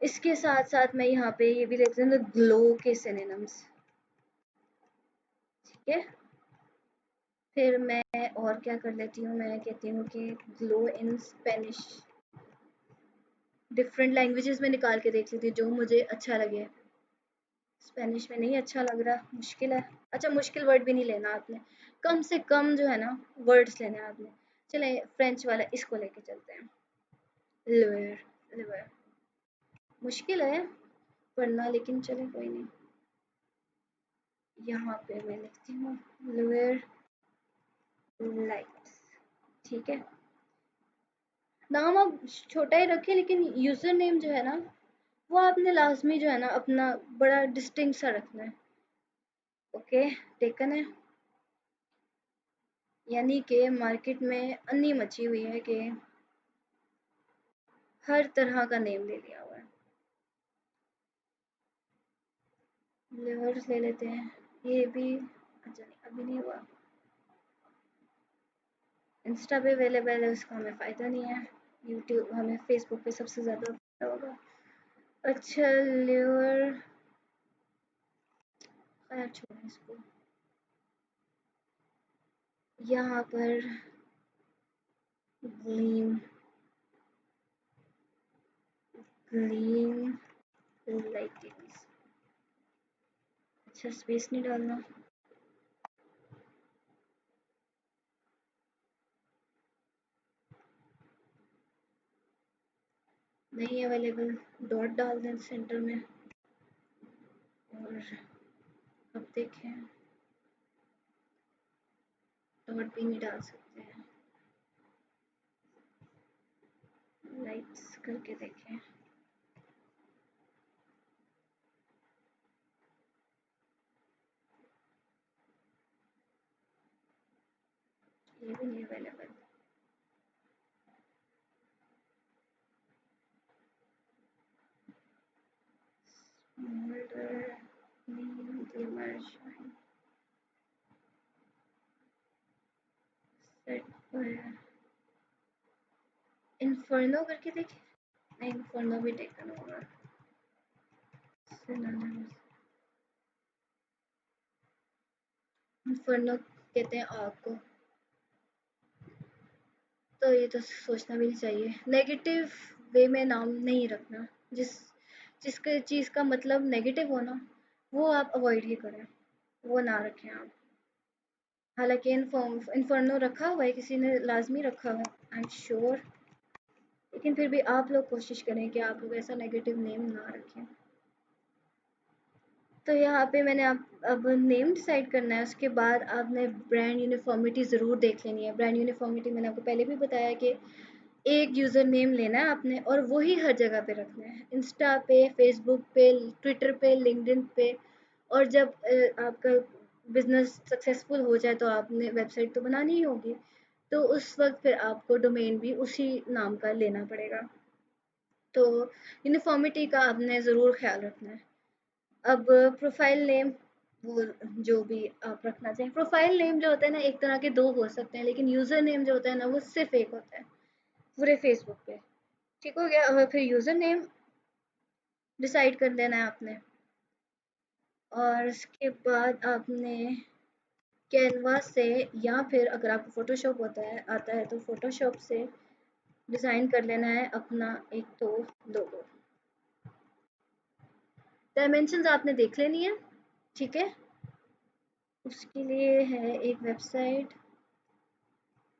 इसके साथ साथ मैं यहाँ पे ये भी लेती हूँ ग्लो के सिनोनिम्स। ठीक है, फिर मैं और क्या कर लेती हूँ, मैं कहती हूँ कि glow in Spanish. Different languages में निकाल के देख लेती हूँ जो मुझे अच्छा लगे। स्पेनिश में नहीं अच्छा लग रहा, मुश्किल है। अच्छा, मुश्किल वर्ड भी नहीं लेना आपने, कम से कम जो है ना वर्ड्स लेने हैं आपने। चले फ्रेंच वाला इसको लेके चलते हैं, लिवर। लिवर मुश्किल है पढ़ना, लेकिन चले कोई नहीं। यहाँ पे मैं लिखती हूँ लिवर लाइट्स। ठीक है, नाम आप छोटा ही रखें, लेकिन यूजर नेम जो है ना वो आपने लाजमी जो है ना अपना बड़ा डिस्टिंक्ट सा रखना है। ओके, टेकन है। यानी कि मार्केट में अन्नी मची हुई है कि हर तरह का नेम ले लिया हुआ है। लिवर्स ले लेते हैं, ये भी अच्छा नहीं, अभी नहीं हुआ। इंस्टा पे अवेलेबल है, उसका हमें फ़ायदा नहीं है। यूट्यूब, हमें फेसबुक पे सबसे ज़्यादा फ़ायदा होगा। अच्छा, लिवर, खैर छोड़ें इसको। यहाँ पर ग्लीम, ग्लीम लाइटिंग्स। अच्छा, स्पेस नहीं डालना। नहीं अवेलेबल, डॉट डाल दें सेंटर में। और अब देखें, डॉट भी नहीं डाल सकते हैं। लाइट्स करके देखें। ये भी नहीं available. Smolder, neon glimmer shine, set fire, inferno करके देखें। नहीं, इन्फर्नो भी टेकन होगा। Synonyms, इन्फर्नो कहते हैं आग को, तो ये तो सोचना भी नहीं चाहिए। नेगेटिव वे में नाम नहीं रखना, जिस जिसके चीज़ का मतलब नेगेटिव हो ना, वो आप अवॉइड ही करें, वो ना रखें आप। हालांकि इन्फर्नो रखा हुआ है, किसी ने लाजमी रखा हुआ है, आई एम श्योर। लेकिन फिर भी आप लोग कोशिश करें कि आप लोग ऐसा नेगेटिव नेम ना रखें। तो यहाँ पे मैंने आप अब नेम डिसाइड करना है, उसके बाद आपने ब्रांड यूनिफॉर्मिटी ज़रूर देख लेनी है। ब्रांड यूनिफॉर्मिटी मैंने आपको पहले भी बताया कि एक यूज़र नेम लेना है आपने और वही हर जगह पे रखना है, इंस्टा पे, फेसबुक पे, ट्विटर पे, लिंक्डइन पे। और जब आपका बिजनेस सक्सेसफुल हो जाए तो आपने वेबसाइट तो बनानी ही होगी, तो उस वक्त फिर आपको डोमेन भी उसी नाम का लेना पड़ेगा। तो यूनिफॉर्मिटी का आपने ज़रूर ख्याल रखना है। अब प्रोफाइल नेम, वो जो भी आप रखना चाहें। प्रोफाइल नेम जो होता है ना, एक तरह के दो हो सकते हैं, लेकिन यूज़र नेम जो होता है ना वो सिर्फ एक होता है पूरे फेसबुक पे। ठीक हो गया, और फिर यूज़र नेम डिसाइड कर देना है आपने। और उसके बाद आपने कैनवा से, या फिर अगर आपको फ़ोटोशॉप आता है तो फ़ोटोशॉप से डिज़ाइन कर लेना है अपना एक तो लोगो। डायमेंशंस आपने देख लेनी है, ठीक है। उसके लिए है एक website,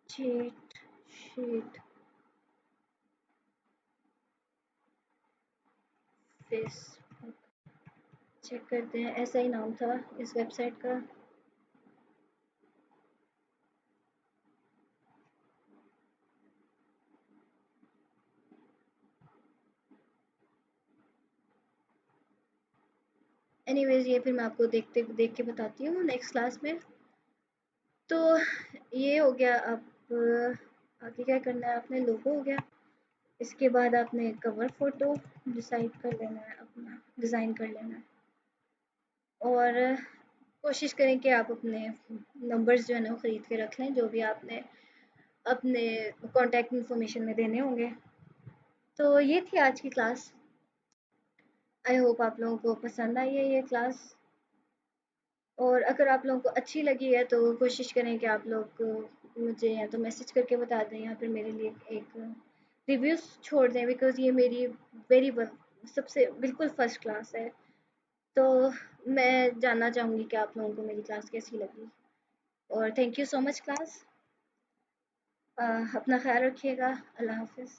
cheat sheet Facebook. Check करते हैं, ऐसा ही नाम था इस वेबसाइट का। एनीवेज ये फिर मैं आपको देख के बताती हूँ नेक्स्ट क्लास में। तो ये हो गया। अब आगे क्या करना है, आपने लोगो हो गया, इसके बाद आपने कवर फोटो डिसाइड कर लेना है, अपना डिज़ाइन कर लेना है। और कोशिश करें कि आप अपने नंबर्स जो है ना वो ख़रीद के रख लें, जो भी आपने अपने कॉन्टैक्ट इन्फॉर्मेशन में देने होंगे। तो ये थी आज की क्लास। आई होप आप लोगों को पसंद आई है ये क्लास। और अगर आप लोगों को अच्छी लगी है तो कोशिश करें कि आप लोग मुझे या तो मैसेज करके बता दें या फिर मेरे लिए एक रिव्यूज़ छोड़ दें, बिकॉज़ ये मेरी वेरी सबसे बिल्कुल फर्स्ट क्लास है। तो मैं जानना चाहूँगी कि आप लोगों को मेरी क्लास कैसी लगी। और thank you so much class. अपना ख्याल रखिएगा। अल्लाह हाफिज़।